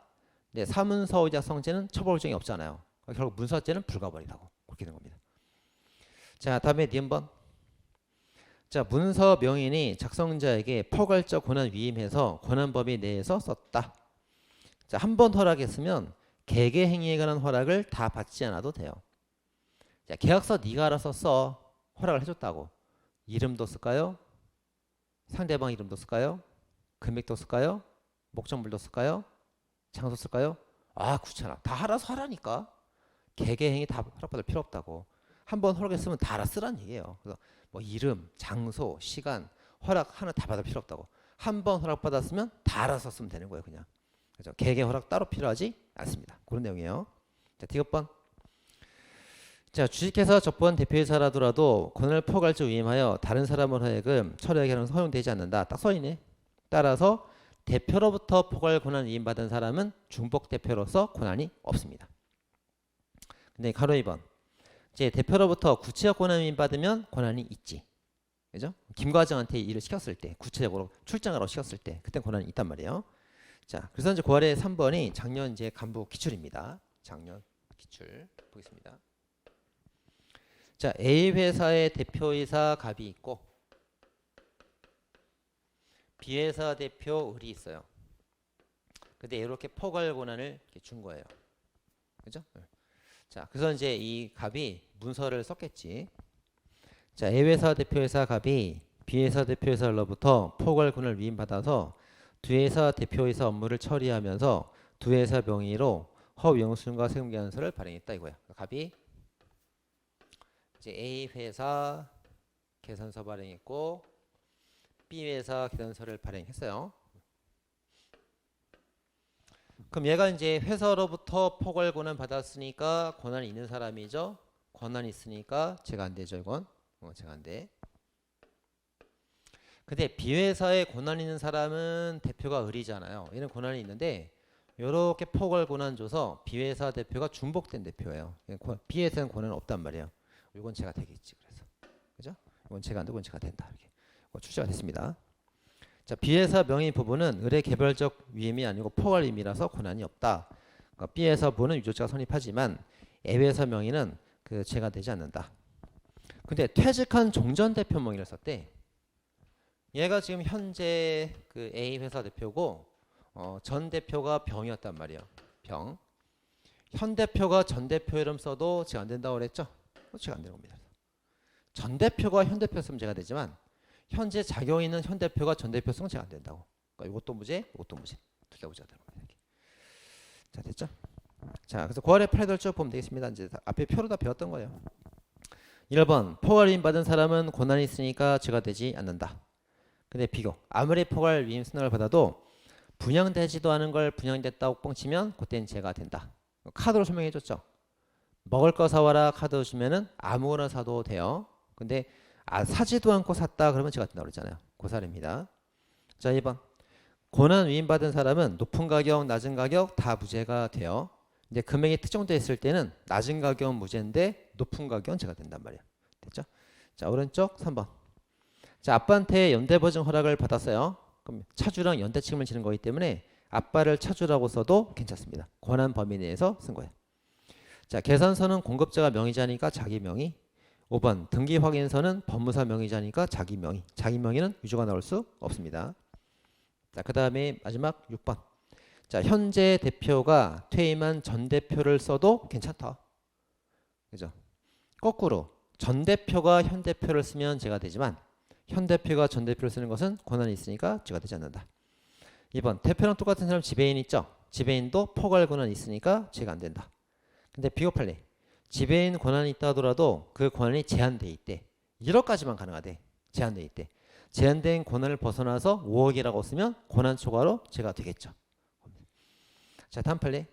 근데 사문서 허위작성죄는 처벌증이 없잖아요. 결국 문서죄는 불가벌이라고 그렇게 된 겁니다. 자, 다음에 니은번. 자, 문서 명인이 작성자에게 포괄적 권한 위임해서 권한 범위 내에서 썼다. 자, 한 번 허락했으면 개개 행위에 관한 허락을 다 받지 않아도 돼요. 자, 계약서 네가 알아서 써. 허락을 해줬다고. 이름도 쓸까요? 상대방 이름도 쓸까요? 금액도 쓸까요? 목적물도 쓸까요? 장소 쓸까요? 아, 귀찮아. 다 알아서 하라니까. 개개행위 다 허락받을 필요 없다고. 한 번 허락했으면 다 알아 쓰란 얘기예요. 그래서 뭐 이름, 장소, 시간 허락 하나 다 받을 필요 없다고. 한 번 허락받았으면 다 알아서 쓰면 되는 거예요, 그냥. 그죠? 개개행 허락 따로 필요하지 않습니다. 그런 내용이에요. 자, 디귿번. 자, 주식회사 접번 대표이사라더라도 권한을 포괄적 위임하여 다른 사람을 하여금 처리하게 하는 것은 허용되지 않는다. 딱 써있네. 따라서 대표로부터 포괄 권한 위임받은 사람은 중복 대표로서 권한이 없습니다. 근데 가로 2번. 이제 대표로부터 구체적 권한 위임받으면 권한이 있지. 그죠? 김과장한테 일을 시켰을 때, 구체적으로 출장하라고 시켰을 때, 그때 권한이 있단 말이에요. 자, 그래서 이제 9월에 3번이 작년 이제 간부 기출입니다. 작년 기출 보겠습니다. 자, A 회사의 대표이사 갑이 있고 B 회사 대표 을이 있어요. 근데 이렇게 포괄 권한을 이렇게 준 거예요. 그죠? 자, 그래서 이제 이 갑이 문서를 썼겠지. 자, A 회사 대표이사 갑이 B 회사 대표이사로부터 포괄 권한을 위임받아서 두 회사 대표이사 업무를 처리하면서 두 회사 명의로 허위영수증과 세금계산서를 발행했다 이거야. 갑이 이제 A 회사 계산서 발행했고 B 회사 계산서를 발행했어요. 그럼 얘가 이제 회사로부터 포괄 권한 받았으니까 권한이 있는 사람이죠. 권한이 있으니까 제가 안 되죠, 이건. 제가 안 돼. 근데 B 회사에 권한 있는 사람은 대표가 을이잖아요. 얘는 권한이 있는데 이렇게 포괄 권한 줘서 B 회사 대표가 중복된 대표예요. B 회사는 권한 없단 말이에요. 이건 제가 되겠지. 그래서 그죠? 이건 제가 안 되고 이건 제가 된다. 이렇게 출제가 됐습니다. 자, B 회사 명의 부분은 을의 개별적 위임이 아니고 포괄 위임이라서 권한이 없다. 그러니까 B 회사 부분은 유조자가 성립하지만 A 회사 명의는 그 죄가 되지 않는다. 근데 퇴직한 종전 대표 명의를 썼대. 얘가 지금 현재 그 A 회사 대표고 전 대표가 병이었단 말이에요. 병. 현 대표가 전 대표 이름 써도 제가 안 된다고 그랬죠? 제가 안 되는 겁니다. 전 대표가 현 대표 쓰면 제가 되지만 현재 작용 있는 현 대표가 전 대표 쓰면 제가 안 된다고. 그러니까 이것도 무죄, 이것도 무죄. 두 개가 무죄가 되는 겁니다. 자, 됐죠? 자, 그래서 9월에 패널 쭉 보면 되겠습니다. 이제 앞에 표로 다 배웠던 거예요. 1번 포괄 위임 받은 사람은 권한이 있으니까 죄가 되지 않는다. 근데 비교. 아무리 포괄 위임 승낙을 받아도 분양되지도 않은 걸 분양됐다고 뻥치면 그때는 죄가 된다. 카드로 설명해 줬죠. 먹을 거 사와라 카드 주면은 아무거나 사도 돼요. 근데 사지도 않고 샀다 그러면 죄가 된다고 그랬잖아요. 그 사례입니다. 자, 2번. 권한 위임 받은 사람은 높은 가격, 낮은 가격 다 무죄가 돼요. 이제 금액이 특정되어 있을 때는 낮은 가격은 무죄인데 높은 가격은 죄가 된단 말이에요. 됐죠? 자, 오른쪽 3번. 자, 아빠한테 연대보증 허락을 받았어요. 그럼 차주랑 연대 책임을 지는 거기 때문에 아빠를 차주라고 써도 괜찮습니다. 권한 범위 내에서 쓴 거예요. 자, 계산서는 공급자가 명의자니까 자기 명의. 5번 등기 확인서는 법무사 명의자니까 자기 명의. 자기 명의는 위조가 나올 수 없습니다. 자, 그 다음에 마지막 6번. 자, 현재 대표가 퇴임한 전 대표를 써도 괜찮다. 그죠? 거꾸로 전 대표가 현 대표를 쓰면 죄가 되지만 현 대표가 전 대표를 쓰는 것은 권한이 있으니까 죄가 되지 않는다. 2번 대표랑 똑같은 사람 지배인 있죠? 지배인도 포괄 권한이 있으니까 죄가 안 된다. 근데 비교 판례. 지배인 권한이 있다 하더라도 그 권한이 제한돼 있대. 1억까지만 가능하대. 제한돼 있대. 제한된 권한을 벗어나서 5억이라고 쓰면 권한 초과로 죄가 되겠죠. 자, 다음 판례.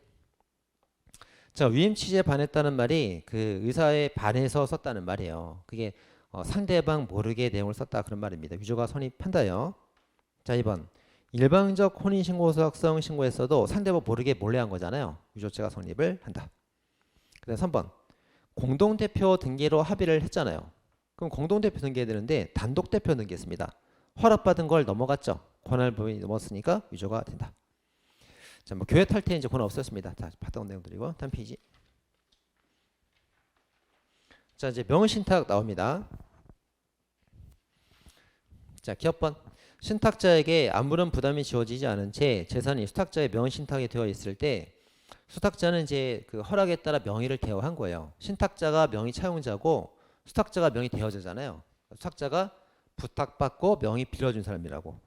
자, 위임 취지에 반했다는 말이 그 의사에 반해서 썼다는 말이에요. 그게 상대방 모르게 내용을 썼다 그런 말입니다. 위조가 성립한다요. 자, 2번. 일방적 혼인신고서 확성 신고했어도 상대방 모르게 몰래 한 거잖아요. 위조죄가 성립을 한다. 그 다음 3번. 공동대표 등기로 합의를 했잖아요. 그럼 공동대표 등기해야 되는데 단독대표 등기했습니다. 허락받은 걸 넘어갔죠. 권한 범위 넘었으니까 위조가 된다. 자, 뭐 교회 탈퇴 이제 권한 없었습니다. 자, 봤던 내용들이고 다음 페이지. 자, 이제 명의신탁 나옵니다. 자, 기업번. 신탁자에게 아무런 부담이 지워지지 않은 채 재산이 수탁자의 명의신탁이 되어 있을 때 수탁자는 이제 그 허락에 따라 명의를 대여한 거예요. 신탁자가 명의 차용자고 수탁자가 명의 대여자잖아요. 수탁자가 부탁받고 명의 빌려준 사람이라고.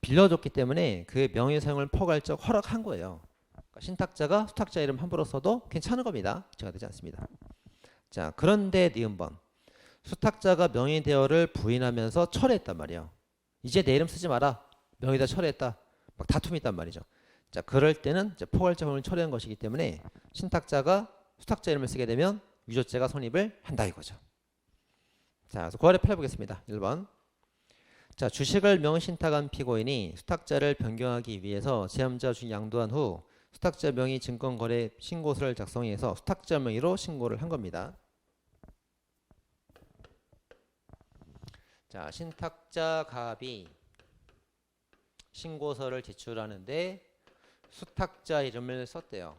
빌려줬기 때문에 그 명의 사용을 포괄적 허락한 거예요. 그러니까 신탁자가 수탁자 이름 함부로 써도 괜찮은 겁니다. 문제가 되지 않습니다. 자, 그런데 니은번. 수탁자가 명의 대여를 부인하면서 철회했단 말이에요. 이제 내 이름 쓰지 마라. 명의다 철회했다. 막 다툼이 있단 말이죠. 자, 그럴 때는 이제 포괄적 허용을 철회한 것이기 때문에 신탁자가 수탁자 이름을 쓰게 되면 위조죄가 성립을 한다 이거죠. 자, 그래서 고할에 펴보겠습니다. 1번. 자, 주식을 명의신탁한 피고인이 수탁자를 변경하기 위해서 제함자 중 양도한 후 수탁자 명의 증권거래 신고서를 작성해서 수탁자 명의로 신고를 한 겁니다. 자, 신탁자 갑이 신고서를 제출하는데 수탁자 이름을 썼대요.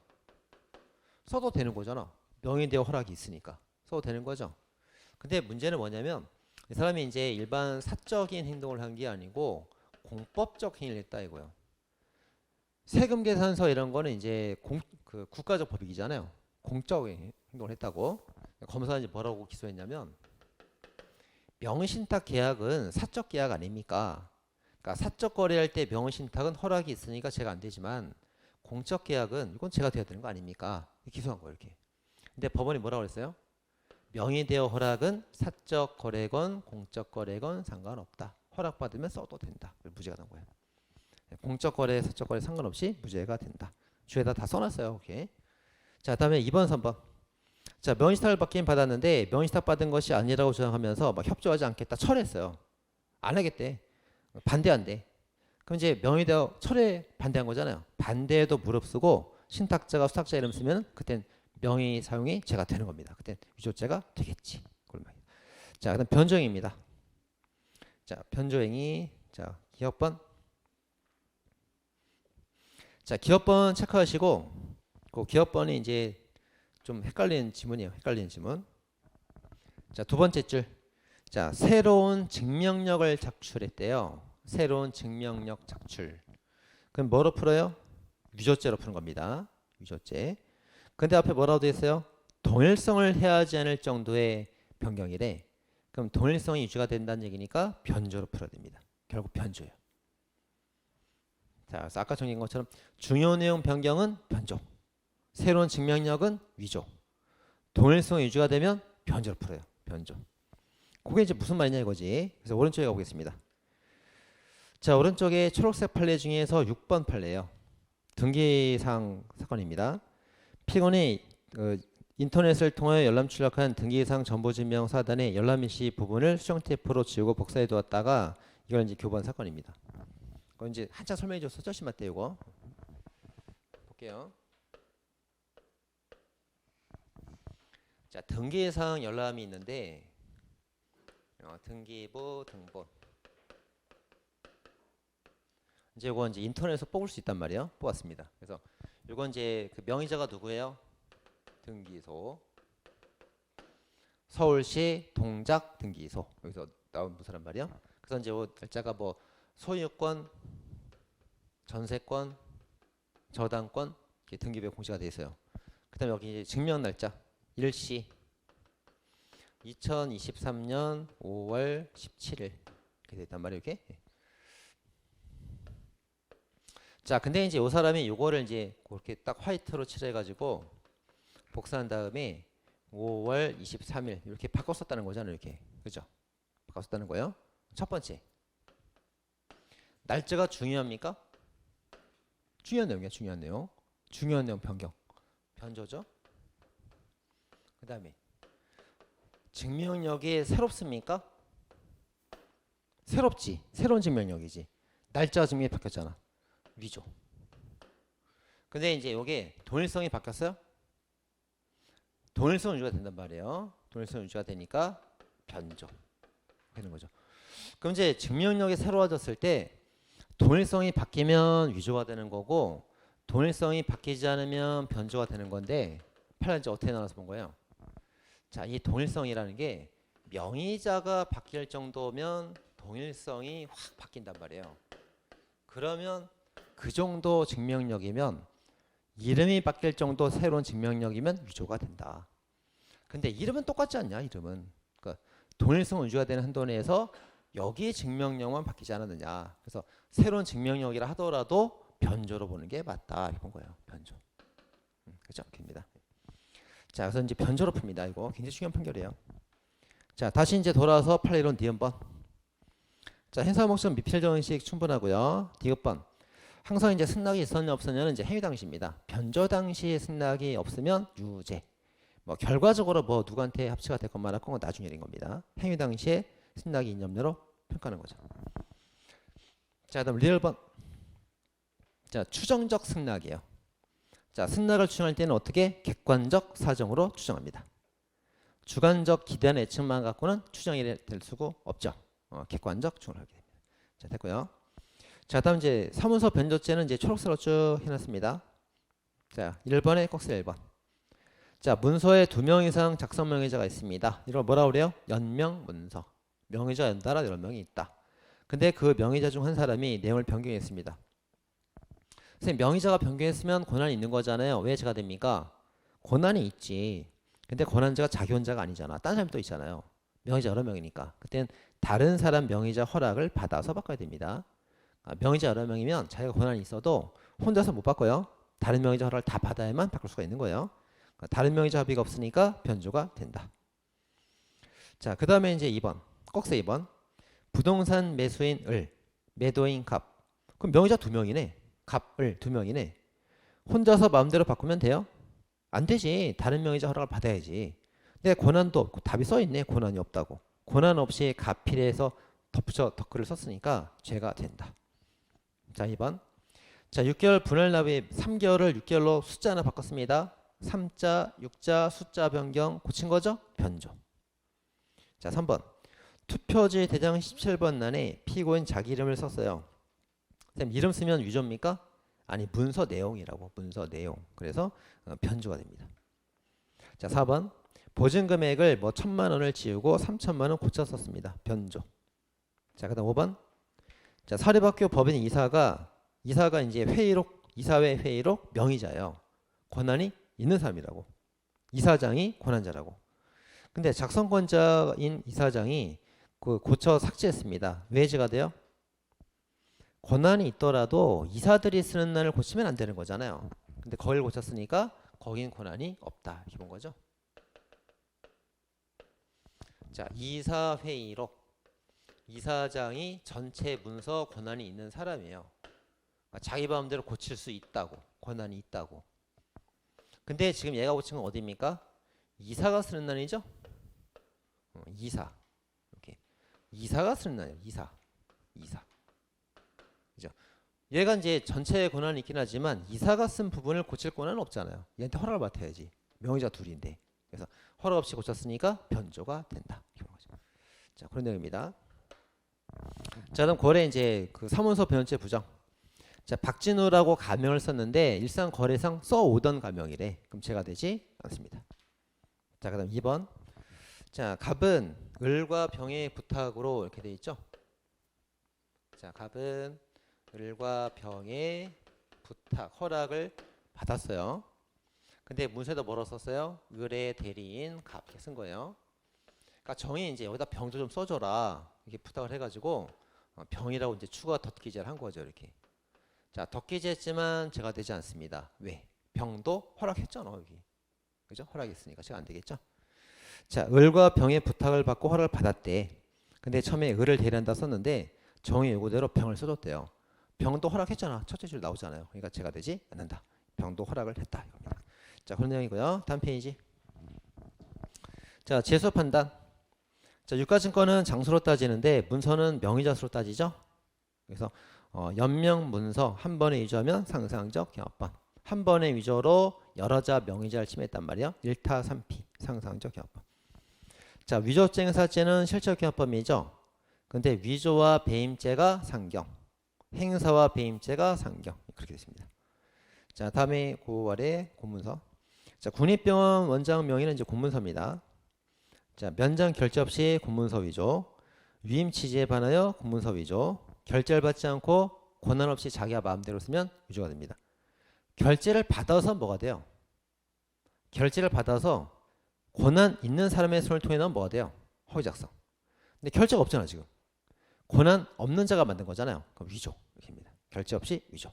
써도 되는 거잖아. 명의대여 허락이 있으니까 써도 되는 거죠. 근데 문제는 뭐냐면 이 사람이 이제 일반 사적인 행동을 한 게 아니고 공법적 행위를 했다 이거예요. 세금 계산서 이런 거는 이제 국가적 법익이잖아요. 공적인 행동을 했다고. 검사는 이제 뭐라고 기소했냐면 명의신탁 계약은 사적 계약 아닙니까? 그러니까 사적 거래할 때 명의신탁은 허락이 있으니까 제가 안 되지만 공적 계약은 이건 제가 돼야 되는 거 아닙니까? 기소한 거예요 이렇게. 근데 법원이 뭐라고 그랬어요? 명의대여 허락은 사적 거래건 공적 거래건 상관없다. 허락받으면 써도 된다. 무죄가 난 거예요. 공적 거래, 사적 거래 상관없이 무죄가 된다. 주에다 다 써놨어요. 오케이. 자, 다음에 2번, 3번. 자, 명의신탁을 받긴 받았는데 명의신탁 받은 것이 아니라고 주장하면서 막 협조하지 않겠다. 철회했어요. 안 하겠대. 반대한대. 그럼 이제 명의대여 철회 반대한 거잖아요. 반대에도 무릅쓰고 신탁자가 수탁자 이름 쓰면 그땐 명의 사용이 죄가 되는 겁니다. 그땐 위조죄가 되겠지. 자, 그다음 변조행위입니다. 자, 변조행위. 자, 기업번. 자, 기업번 체크하시고 그 기업번이 이제 좀 헷갈리는 지문이에요. 헷갈리는 지문. 자, 두 번째 줄. 자, 새로운 증명력을 작출했대요. 새로운 증명력 작출. 그럼 뭐로 풀어요? 위조죄로 푸는 겁니다. 위조죄. 근데 앞에 뭐라고 되어 있어요? 동일성을 해하지 않을 정도의 변경이래. 그럼 동일성이 유지가 된다는 얘기니까 변조로 풀어야 됩니다. 결국 변조예요. 자, 그래서 아까 정리한 것처럼 중요 내용 변경은 변조, 새로운 증명력은 위조, 동일성이 유지가 되면 변조로 풀어요. 변조. 그게 이제 무슨 말이냐 이거지. 그래서 오른쪽에 가보겠습니다. 자, 오른쪽에 초록색 판례 중에서 6번 판례예요. 등기사항 사건입니다. 피고인이 인터넷을 통하여 열람 출력한 등기사항 정보증명 사단의 열람 일시 부분을 수정 테이프로 지우고 복사해 두었다가 이걸 이제 교본 사건입니다. 그건 이제 한참 설명해 줬어. 쩔심 맞대 이거. 볼게요. 자, 등기사항 열람이 있는데 등기부 등본. 이제 이거 이제 인터넷에서 뽑을 수 있단 말이에요. 뽑았습니다. 그래서 이건 이제 그 명의자가 누구예요? 등기소. 서울시 동작 등기소. 여기서 나온 무슨 말이야? 그래서 이제 날짜가 뭐 소유권, 전세권, 저당권 이렇게 등기부에 공시가 돼 있어요. 그다음에 여기 이제 증명 날짜 일시 2023년 5월 17일 이렇게 돼 있단 말이에요. 이렇게. 자, 근데 이제 이 사람이 요거를 이제 그렇게 딱 화이트로 칠해가지고 복사한 다음에 5월 23일 이렇게 바꿨었다는 거잖아요. 이렇게. 그죠? 바꿨었다는 거예요. 첫 번째. 날짜가 중요합니까? 중요한 내용이야. 중요한 내용. 중요한 내용 변경. 변조죠. 그 다음에 증명력이 새롭습니까? 새롭지. 새로운 증명력이지. 날짜가 증명이 바뀌었잖아. 위조. 근데 이제 이게 동일성이 바뀌었어요? 동일성 유지가 된단 말이에요. 동일성 유지가 되니까 변조 되는 거죠. 그럼 이제 증명력이 새로워졌을 때 동일성이 바뀌면 위조가 되는 거고 동일성이 바뀌지 않으면 변조가 되는 건데 판례는 이제 어떻게 나눠서 본 거예요? 자, 이 동일성이라는 게 명의자가 바뀔 정도면 동일성이 확 바뀐단 말이에요. 그러면 그 정도 증명력이면 이름이 바뀔 정도 새로운 증명력이면 위조가 된다. 근데 이름은 똑같지 않냐? 이름은. 그러니까 동일성 유지가 되는 한도 내에서 여기 증명령만 바뀌지 않았느냐. 그래서 새로운 증명령이라 하더라도 변조로 보는 게 맞다. 이렇게 본 거예요. 변조. 그죠? 입니다. 자, 그래서 이제 변조로 풉니다. 이거 굉장히 중요한 판결이에요. 자, 다시 이제 돌아와서 판례론 D번. 자, 행사 목적 미필 정식 충분하고요. D번. 항상 이제 승낙이 있었냐 없었냐는 이제 행위 당시입니다. 변조 당시에 승낙이 없으면 유죄. 뭐 결과적으로 뭐 누구한테 합치가 됐건 말았건 건 나중 일인 겁니다. 행위 당시에 승낙이 있냐 없냐로 평가하는 거죠. 자, 그다음 리얼번. 자, 추정적 승낙이에요. 자, 승낙을 추정할 때는 어떻게? 객관적 사정으로 추정합니다. 주관적 기대한 예측만 갖고는 추정이 될 수가 없죠. 객관적 추정을 하게 됩니다. 자, 됐고요. 자, 다음 이제 사문서 변조죄는 이제 초록색으로 쭉 해놨습니다. 자, 1번에 꼭 써요. 1번. 자, 문서에 2명 이상 작성 명의자가 있습니다. 이걸 뭐라 그래요? 연명 문서. 명의자 연달아 여러 명이 있다. 근데 그 명의자 중 한 사람이 내용을 변경했습니다. 선생님, 명의자가 변경했으면 권한이 있는 거잖아요. 왜 제가 됩니까? 권한이 있지. 근데 권한자가 자기 혼자가 아니잖아. 딴 사람이 또 있잖아요. 명의자 여러 명이니까. 그땐 다른 사람 명의자 허락을 받아서 바꿔야 됩니다. 명의자 여러 명이면 자기가 권한이 있어도 혼자서 못 바꿔요. 다른 명의자 허락을 다 받아야만 바꿀 수가 있는 거예요. 다른 명의자 합의가 없으니까 변조가 된다. 자, 그 다음에 이제 2번. 꼭 써 2번. 부동산 매수인 을, 매도인 갑. 그럼 명의자 2명이네. 갑을 2명이네. 혼자서 마음대로 바꾸면 돼요? 안 되지. 다른 명의자 허락을 받아야지. 근데 권한도 없고 답이 써있네. 권한이 없다고. 권한 없이 갑필해서 덧붙여 덧글을 썼으니까 죄가 된다. 자, 2번. 자, 6개월 분할 납입 3개월을 6개월로 숫자 하나 바꿨습니다. 3자, 6자, 숫자 변경 고친 거죠? 변조. 자, 3번. 투표지 대장 17번 란에 피고인 자기 이름을 썼어요. 선생님, 이름 쓰면 위조입니까? 아니, 문서 내용이라고. 문서 내용. 그래서 변조가 됩니다. 자, 4번. 보증 금액을 뭐 1,000만 원을 지우고 3,000만 원 고쳐 썼습니다. 변조. 자, 그다음 5번. 자, 사립학교 법인 이사가 이제 회의록, 이사회 회의록 명의자예요. 권한이 있는 사람이라고. 이사장이 권한자라고. 근데 작성권자인 이사장이 그 고쳐 삭제했습니다. 왜 제가 돼요? 권한이 있더라도 이사들이 쓰는 날을 고치면 안 되는 거잖아요. 근데 거기를 고쳤으니까 거긴 권한이 없다. 이렇게 본 거죠. 자, 이사회의록. 이사장이 전체 문서 권한이 있는 사람이에요. 그러니까 자기 마음대로 고칠 수 있다고. 권한이 있다고. 근데 지금 얘가 고친 건 어디입니까? 이사가 쓰는 날이죠? 이사. 이렇게. 이사가 쓰는 날이에요. 이사. 그죠? 얘가 이제 전체 권한이 있긴 하지만 이사가 쓴 부분을 고칠 권한은 없잖아요. 얘한테 허락을 맡아야지. 명의자 둘인데. 그래서 허락 없이 고쳤으니까 변조가 된다. 자, 그런 내용입니다. 자, 그럼 거래 이제 그 사문서 변조죄 부정. 자, 박진우라고 가명을 썼는데 일상 거래상 써오던 가명이래. 그럼 죄가 되지 않습니다. 자, 그다음 2번. 자, 갑은 을과 병의 부탁으로 이렇게 돼 있죠. 자, 갑은 을과 병의 부탁, 허락을 받았어요. 근데 문서에다 뭐라고 썼어요? 을의 대리인 갑 이렇게 쓴 거예요. 그러니까 정이 이제 여기다 병도 좀 써줘라 이렇게 부탁을 해가지고 병이라고 이제 추가 덧기재를 한 거죠. 이렇게. 자, 덧기재했지만 제가 되지 않습니다. 왜? 병도 허락했잖아 여기. 그죠? 허락했으니까 제가 안 되겠죠. 자, 을과 병의 부탁을 받고 허락을 받았대. 근데 처음에 을을 대리한다 썼는데 정의 요구대로 병을 써줬대요. 병도 허락했잖아. 첫째 줄 나오잖아요. 그러니까 제가 되지 않는다. 병도 허락을 했다. 이겁니다. 자, 그런 내용이고요. 다음 페이지. 자, 재수 판단. 자, 유가증권은 장수로 따지는데 문서는 명의자 수로 따지죠. 그래서 연명 문서 한 번에 위조하면 상상적 경합번. 한 번의 위조로 여러 자 명의자를 침해했단 말이에요. 1타 3피 상상적 경합번. 자, 위조죄 행사죄는 실적 경합범이죠. 근데 위조와 배임죄가 상경, 행사와 배임죄가 상경 그렇게 됐습니다. 자, 다음에 9월에 공문서. 자, 국립병원 원장 명의는 이제 공문서입니다. 자, 면장 결제 없이 공문서 위조, 위임 취지에 반하여 공문서 위조, 결제를 받지 않고 권한 없이 자기가 마음대로 쓰면 위조가 됩니다. 결제를 받아서 뭐가 돼요? 결제를 받아서 권한 있는 사람의 손을 통해 넣으면 뭐가 돼요? 허위 작성. 근데 결제가 없잖아 지금. 권한 없는 자가 만든 거잖아요. 그럼 위조 이렇게입니다. 결제 없이 위조.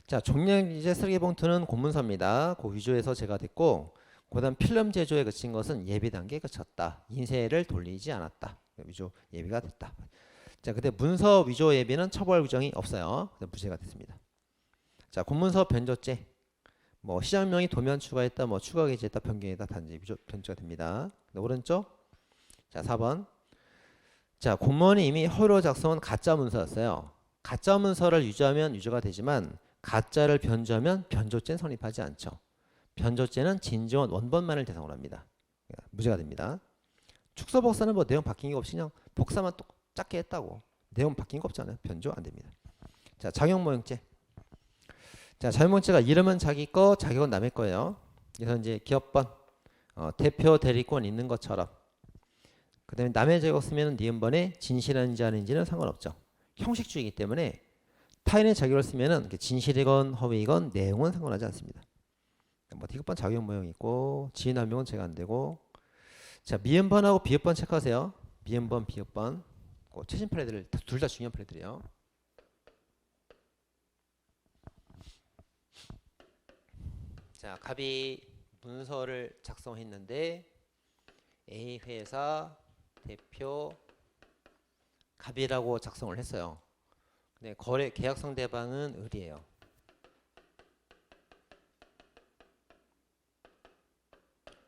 자, 종량이제 쓰레기봉투는 공문서입니다. 그 위조에서 제가 됐고, 그다음 필름 제조에 그친 것은 예비 단계에 그쳤다. 인쇄를 돌리지 않았다. 위조 예비가 됐다. 자, 근데 문서 위조 예비는 처벌 규정이 없어요. 그래서 무죄가 됐습니다. 자, 공문서 변조죄. 뭐 시장명이 도면 추가했다, 뭐 추가 게재했다, 변경했다, 단지 위조 변조가 됩니다. 오른쪽. 자, 4번. 자, 공무원이 이미 허위로 작성한 가짜 문서였어요. 가짜 문서를 유조하면 유조가 되지만 가짜를 변조하면 변조죄는 성립하지 않죠. 변조죄는 진정한 원본만을 대상으로 합니다. 무죄가 됩니다. 축소 복사는 뭐 내용 바뀐 게 없이 그냥 복사만 또 작게 했다고. 내용 바뀐 거 없잖아요. 변조 안 됩니다. 자, 작용모형죄. 자, 작용모형죄가 이름은 자기 거, 자격은 남의 거예요. 그래서 이제 기업번, 대표 대리권 있는 것처럼. 그 다음에 남의 자격 쓰면 니은번에 진실한지 아닌지는 상관없죠. 형식주의이기 때문에 타인의 자격을 쓰면은 진실이건 허위이건 내용은 상관하지 않습니다. 뭐 디귿번 작용 모형이 있고 지인 한 명은 제가 안 되고. 자, 미음번하고 비읍번 체크하세요. 미음번, 비읍번. 최신 판례들 둘 다 중요한 판례들이에요. 자, 갑이 문서를 작성했는데 A 회사 대표 갑이라고 작성을 했어요. 근데 거래 계약 상대방은 을이에요.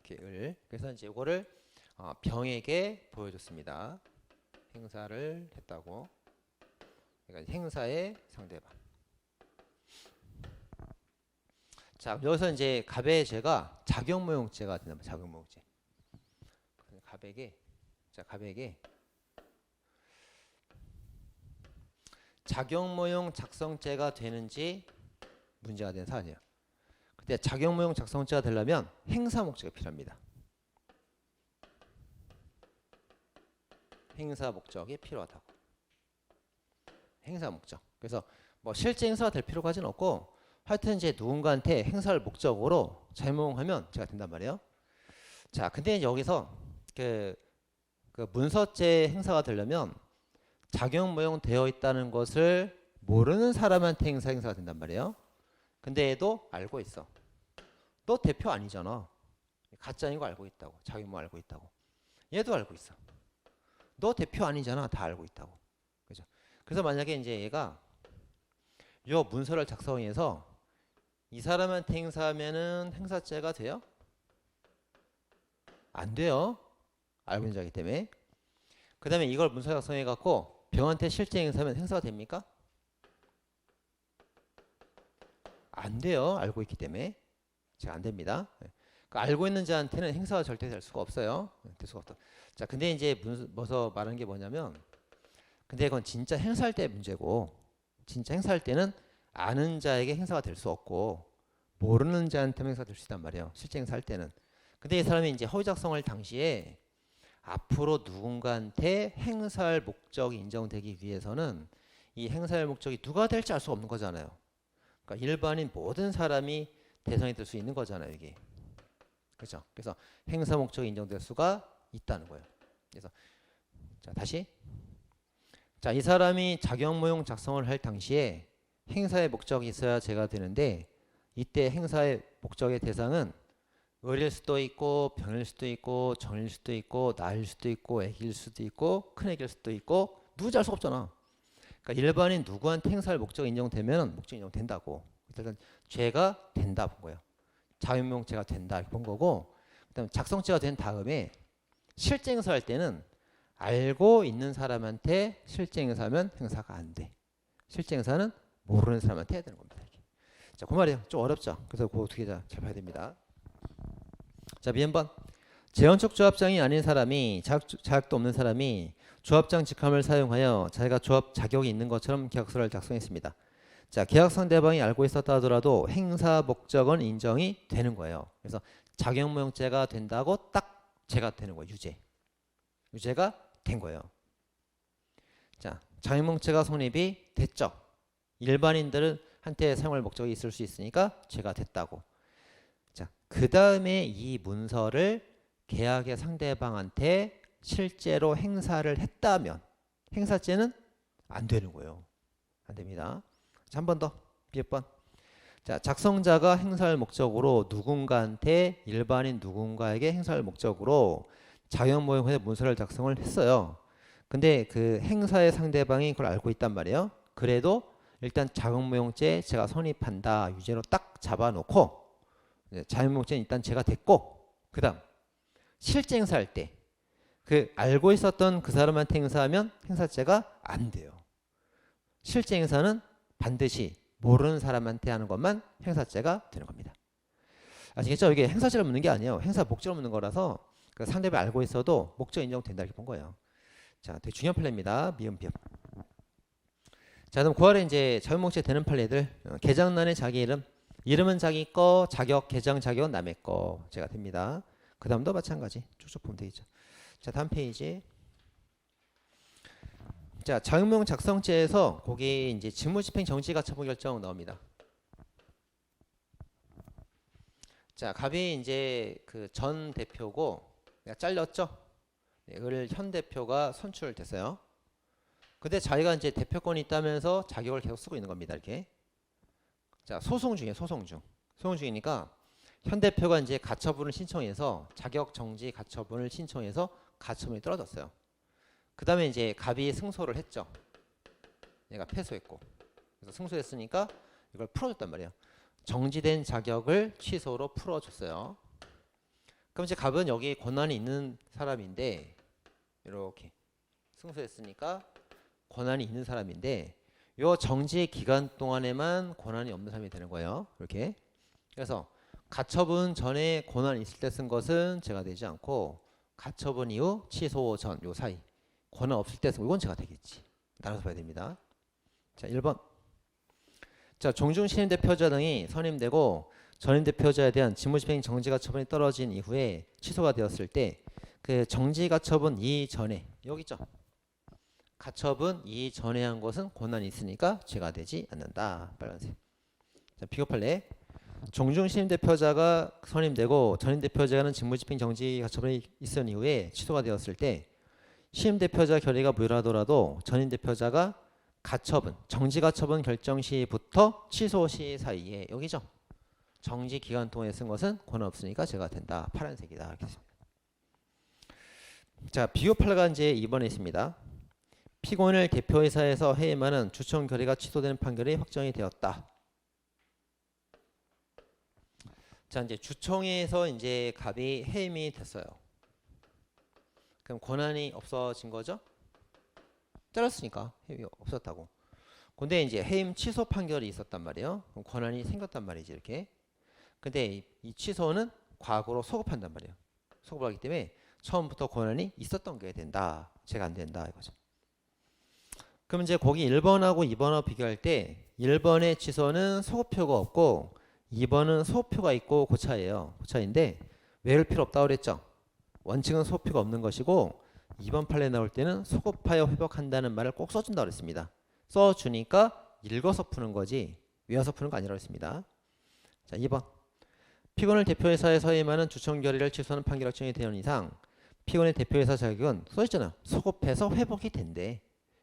이렇게 을. 그래서 이제 이거를 병에게 보여줬습니다. 행사를 했다고. 그러니까 행사의 상대방. 자, 여기서 이제 갑의 죄가 작용모형죄가 된다. 작용모형죄. 갑에게 작용모형 작성죄가 되는지 문제가 된 사안이에요. 근데 작용모형 작성죄가 되려면 행사 목적이 필요합니다. 행사 목적이 필요하다고. 행사 목적. 그래서 뭐 실제 행사가 될 필요까지는 없고, 하여튼 이제 누군가한테 행사를 목적으로 작용하면 제가 된단 말이에요. 자, 근데 여기서 그 문서죄 행사가 되려면 작용 모형 되어 있다는 것을 모르는 사람한테 행사가 된단 말이에요. 근데 얘도 알고 있어. 너 대표 아니잖아. 가짜인 거 알고 있다고. 작용 모형 알고 있다고. 얘도 알고 있어. 너 대표 아니잖아. 다 알고 있다고. 그죠? 그래서 만약에 이제 얘가 요 문서를 작성해서 이 사람한테 행사하면은 행사죄가 돼요? 안 돼요. 알고 있는 자이기 때문에. 그 다음에 이걸 문서 작성해 갖고 병한테 실제 행사하면 행사가 됩니까? 안 돼요. 알고 있기 때문에. 제가 안 됩니다. 그러니까 알고 있는 자한테는 행사가 절대 될 수가 없어요. 될 수가 없다. 자, 근데 이제 문서 말하는 게 뭐냐면, 근데 그건 진짜 행사할 때 문제고, 진짜 행사할 때는 아는 자에게 행사가 될 수 없고 모르는 자한테 행사가 될 수 있단 말이에요. 실제 행사할 때는. 근데 이 사람이 이제 허위 작성을 당시에 앞으로 누군가한테 행사할 목적이 인정되기 위해서는 이 행사할 목적이 누가 될지 알 수 없는 거잖아요. 그러니까 일반인 모든 사람이 대상이 될 수 있는 거잖아요, 이게. 그렇죠? 그래서 행사 목적이 인정될 수가 있다는 거예요. 그래서 자, 다시. 자, 이 사람이 작용 모형 작성을 할 당시에 행사의 목적이 있어야 제가 되는데, 이때 행사의 목적의 대상은 을일 수도 있고 병일 수도 있고 정일 수도 있고 나일 수도 있고 애기일 수도 있고 큰애기일 수도 있고 누구지 알 수 없잖아. 그러니까 일반인 누구한테 행사할 목적이 인정되면 목적이 인정된다고. 일단 죄가 된다 본 거예요. 자유명죄가 된다 이렇게 본 거고, 그다음에 작성죄가 된 다음에 실제 행사할 때는 알고 있는 사람한테 실제 행사하면 행사가 안 돼. 실제 행사는 모르는 사람한테 해야 되는 겁니다. 이렇게. 자, 그 말이에요. 좀 어렵죠. 그래서 그 어떻게 잘 봐야 됩니다. 자, 비번번. 재원촉 조합장이 아닌 사람이 자격도 없는 사람이 조합장 직함을 사용하여 자기가 조합 자격이 있는 것처럼 계약서를 작성했습니다. 자, 계약 상대방이 알고 있었다 하더라도 행사 목적은 인정이 되는 거예요. 그래서 작용모형죄가 된다고 딱 죄가 되는 거예요. 유죄가 된 거예요. 자, 작용모형죄가 성립이 됐죠. 일반인들은 한테 사용할 목적이 있을 수 있으니까 죄가 됐다고. 자, 그 다음에 이 문서를 계약의 상대방한테 실제로 행사를 했다면 행사죄는 안 되는 거예요. 안 됩니다. 자, 한 번 더. B번. 자, 작성자가 행사할 목적으로 누군가한테 일반인 누군가에게 행사할 목적으로 자격모형의 문서를 작성을 했어요. 근데 그 행사의 상대방이 그걸 알고 있단 말이에요. 그래도 일단 자격모형죄 제가 성립한다 유죄로 딱 잡아놓고 자격모형죄는 일단 제가 됐고 그 다음 실제 행사할 때 그 알고 있었던 그 사람한테 행사하면 행사죄가 안 돼요. 실제 행사는 반드시 모르는 사람한테 하는 것만 행사죄가 되는 겁니다. 아시겠죠? 이게 행사죄를 묻는 게 아니에요. 행사 목적을 묻는 거라서 그 상대방이 알고 있어도 목적 인정된다 이렇게 본 거예요. 자, 되게 중요한 판례입니다. 미음 비읍. 자, 그럼 9월에 이제 자격목적 되는 판례들 개장란에 자기 이름은 자기 거, 자격 개장 자격은 남의 거 제가 됩니다. 그 다음도 마찬가지 쭉쭉 보면 되겠죠. 자, 다음 페이지. 자, 자격모형 작성죄에서 거기 이제 직무집행 정지가처분 결정 나옵니다. 자, 갑이 이제 그 전 대표고 잘렸죠. 이걸 현 대표가 선출됐어요. 근데 자기가 이제 대표권이 있다면서 자격을 계속 쓰고 있는 겁니다. 이렇게. 자, 소송 중이니까 현 대표가 이제 가처분을 신청해서 자격 정지 가처분을 신청해서 가처분이 떨어졌어요. 그 다음에 이제 갑이 승소를 했죠. 얘가 패소했고. 그래서 승소했으니까 이걸 풀어줬단 말이에요. 정지된 자격을 취소로 풀어줬어요. 그럼 이제 갑은 여기 권한이 있는 사람인데 이렇게 승소했으니까 권한이 있는 사람인데 요 정지 기간 동안에만 권한이 없는 사람이 되는 거예요. 이렇게. 그래서 가처분 전에 권한이 있을 때 쓴 것은 제가 되지 않고 가처분 이후 취소 전 요 사이 권한 없을 때 쓴 이건 제가 되겠지. 나눠서 봐야 됩니다. 자, 1번. 자, 종중 신임 대표자 등이 선임되고 전임 대표자에 대한 직무집행 정지가처분이 떨어진 이후에 취소가 되었을 때 그 정지가처분 이전에 여기 있죠. 가처분 이전에 한 것은 권한이 있으니까 죄가 되지 않는다. 빨간색. 자, 비교 판례. 종중 신임 대표자가 선임되고 전임 대표자는 직무집행 정지가처분이 있은 이후에 취소가 되었을 때 신임 대표자 결의가 무효하더라도 전임 대표자가 가처분, 정지가처분 결정 시부터 취소 시 사이에 여기죠. 정지 기간 동안에 쓴 것은 권한 없으니까 죄가 된다. 파란색이다. 이렇게 했습니다. 자, 비교 판례가 이제 2번에 있습니다. 피고인을 대표이사에서 해임하는 주청 결의가 취소되는 판결이 확정이 되었다. 자, 이제 주청에서 이제 갑이 해임이 됐어요. 그럼 권한이 없어진 거죠? 잘랐으니까 해임이 없었다고. 근데 이제 해임 취소 판결이 있었단 말이에요. 그럼 권한이 생겼단 말이지 이렇게. 근데 이 취소는 과거로 소급한단 말이에요. 소급하기 때문에 처음부터 권한이 있었던 게 된다. 죄가 안 된다 이거죠. 그럼 이제 거기 1번하고 2번하고 비교할 때 1번의 취소는 소급표가 없고 2번은 소급표가 있고 그 차이예요. 그 차이인데 외울 필요 없다고 그랬죠. 원칙은 소급표가 없는 것이고 2번 판례 나올 때는 소급하여 회복한다는 말을 꼭 써준다고 그랬습니다. 써주니까 읽어서 푸는 거지 외워서 푸는 거 아니라고 했습니다. 자, 2번. 피고인을 대표이사에서 해임하는 주청 결의를 취소하는 판결 확정이 되는 이상 피고인의 대표이사 자격은 써있잖아. 소급해서 회복이 된대.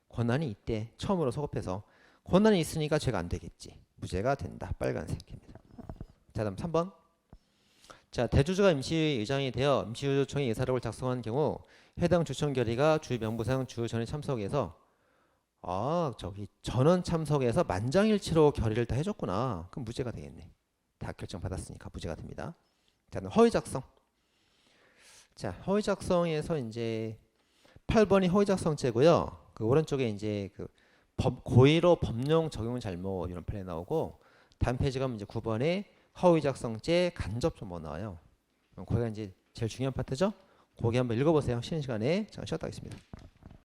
권한이 있대. 처음으로 소급해서. 권한이 있으니까 죄가 안 되겠지. 무죄가 된다. 빨간색입니다. 자, 다음 3번. 자, 대주주가 임시의장이 되어 임시주청의 예사록을 작성한 경우 해당 주청 결의가 주 명부상 주 전에 참석해서 저기 전원 참석해서 만장일치로 결의를 다 해줬구나. 그럼 무죄가 되겠네. 다 결정 받았으니까 무죄가 됩니다. 자, 허위 작성. 자, 허위 작성에서 이제 8번이 허위 작성죄고요. 그 오른쪽에 이제 그 고의로 법령 적용 잘못 이런 판례 나오고 다음 페이지 가면 이제 9번에 허위 작성죄 간접 정보 나와요. 거기가 이제 제일 중요한 파트죠. 거기 한번 읽어보세요. 쉬는 시간에. 잠깐 쉬었다 하겠습니다.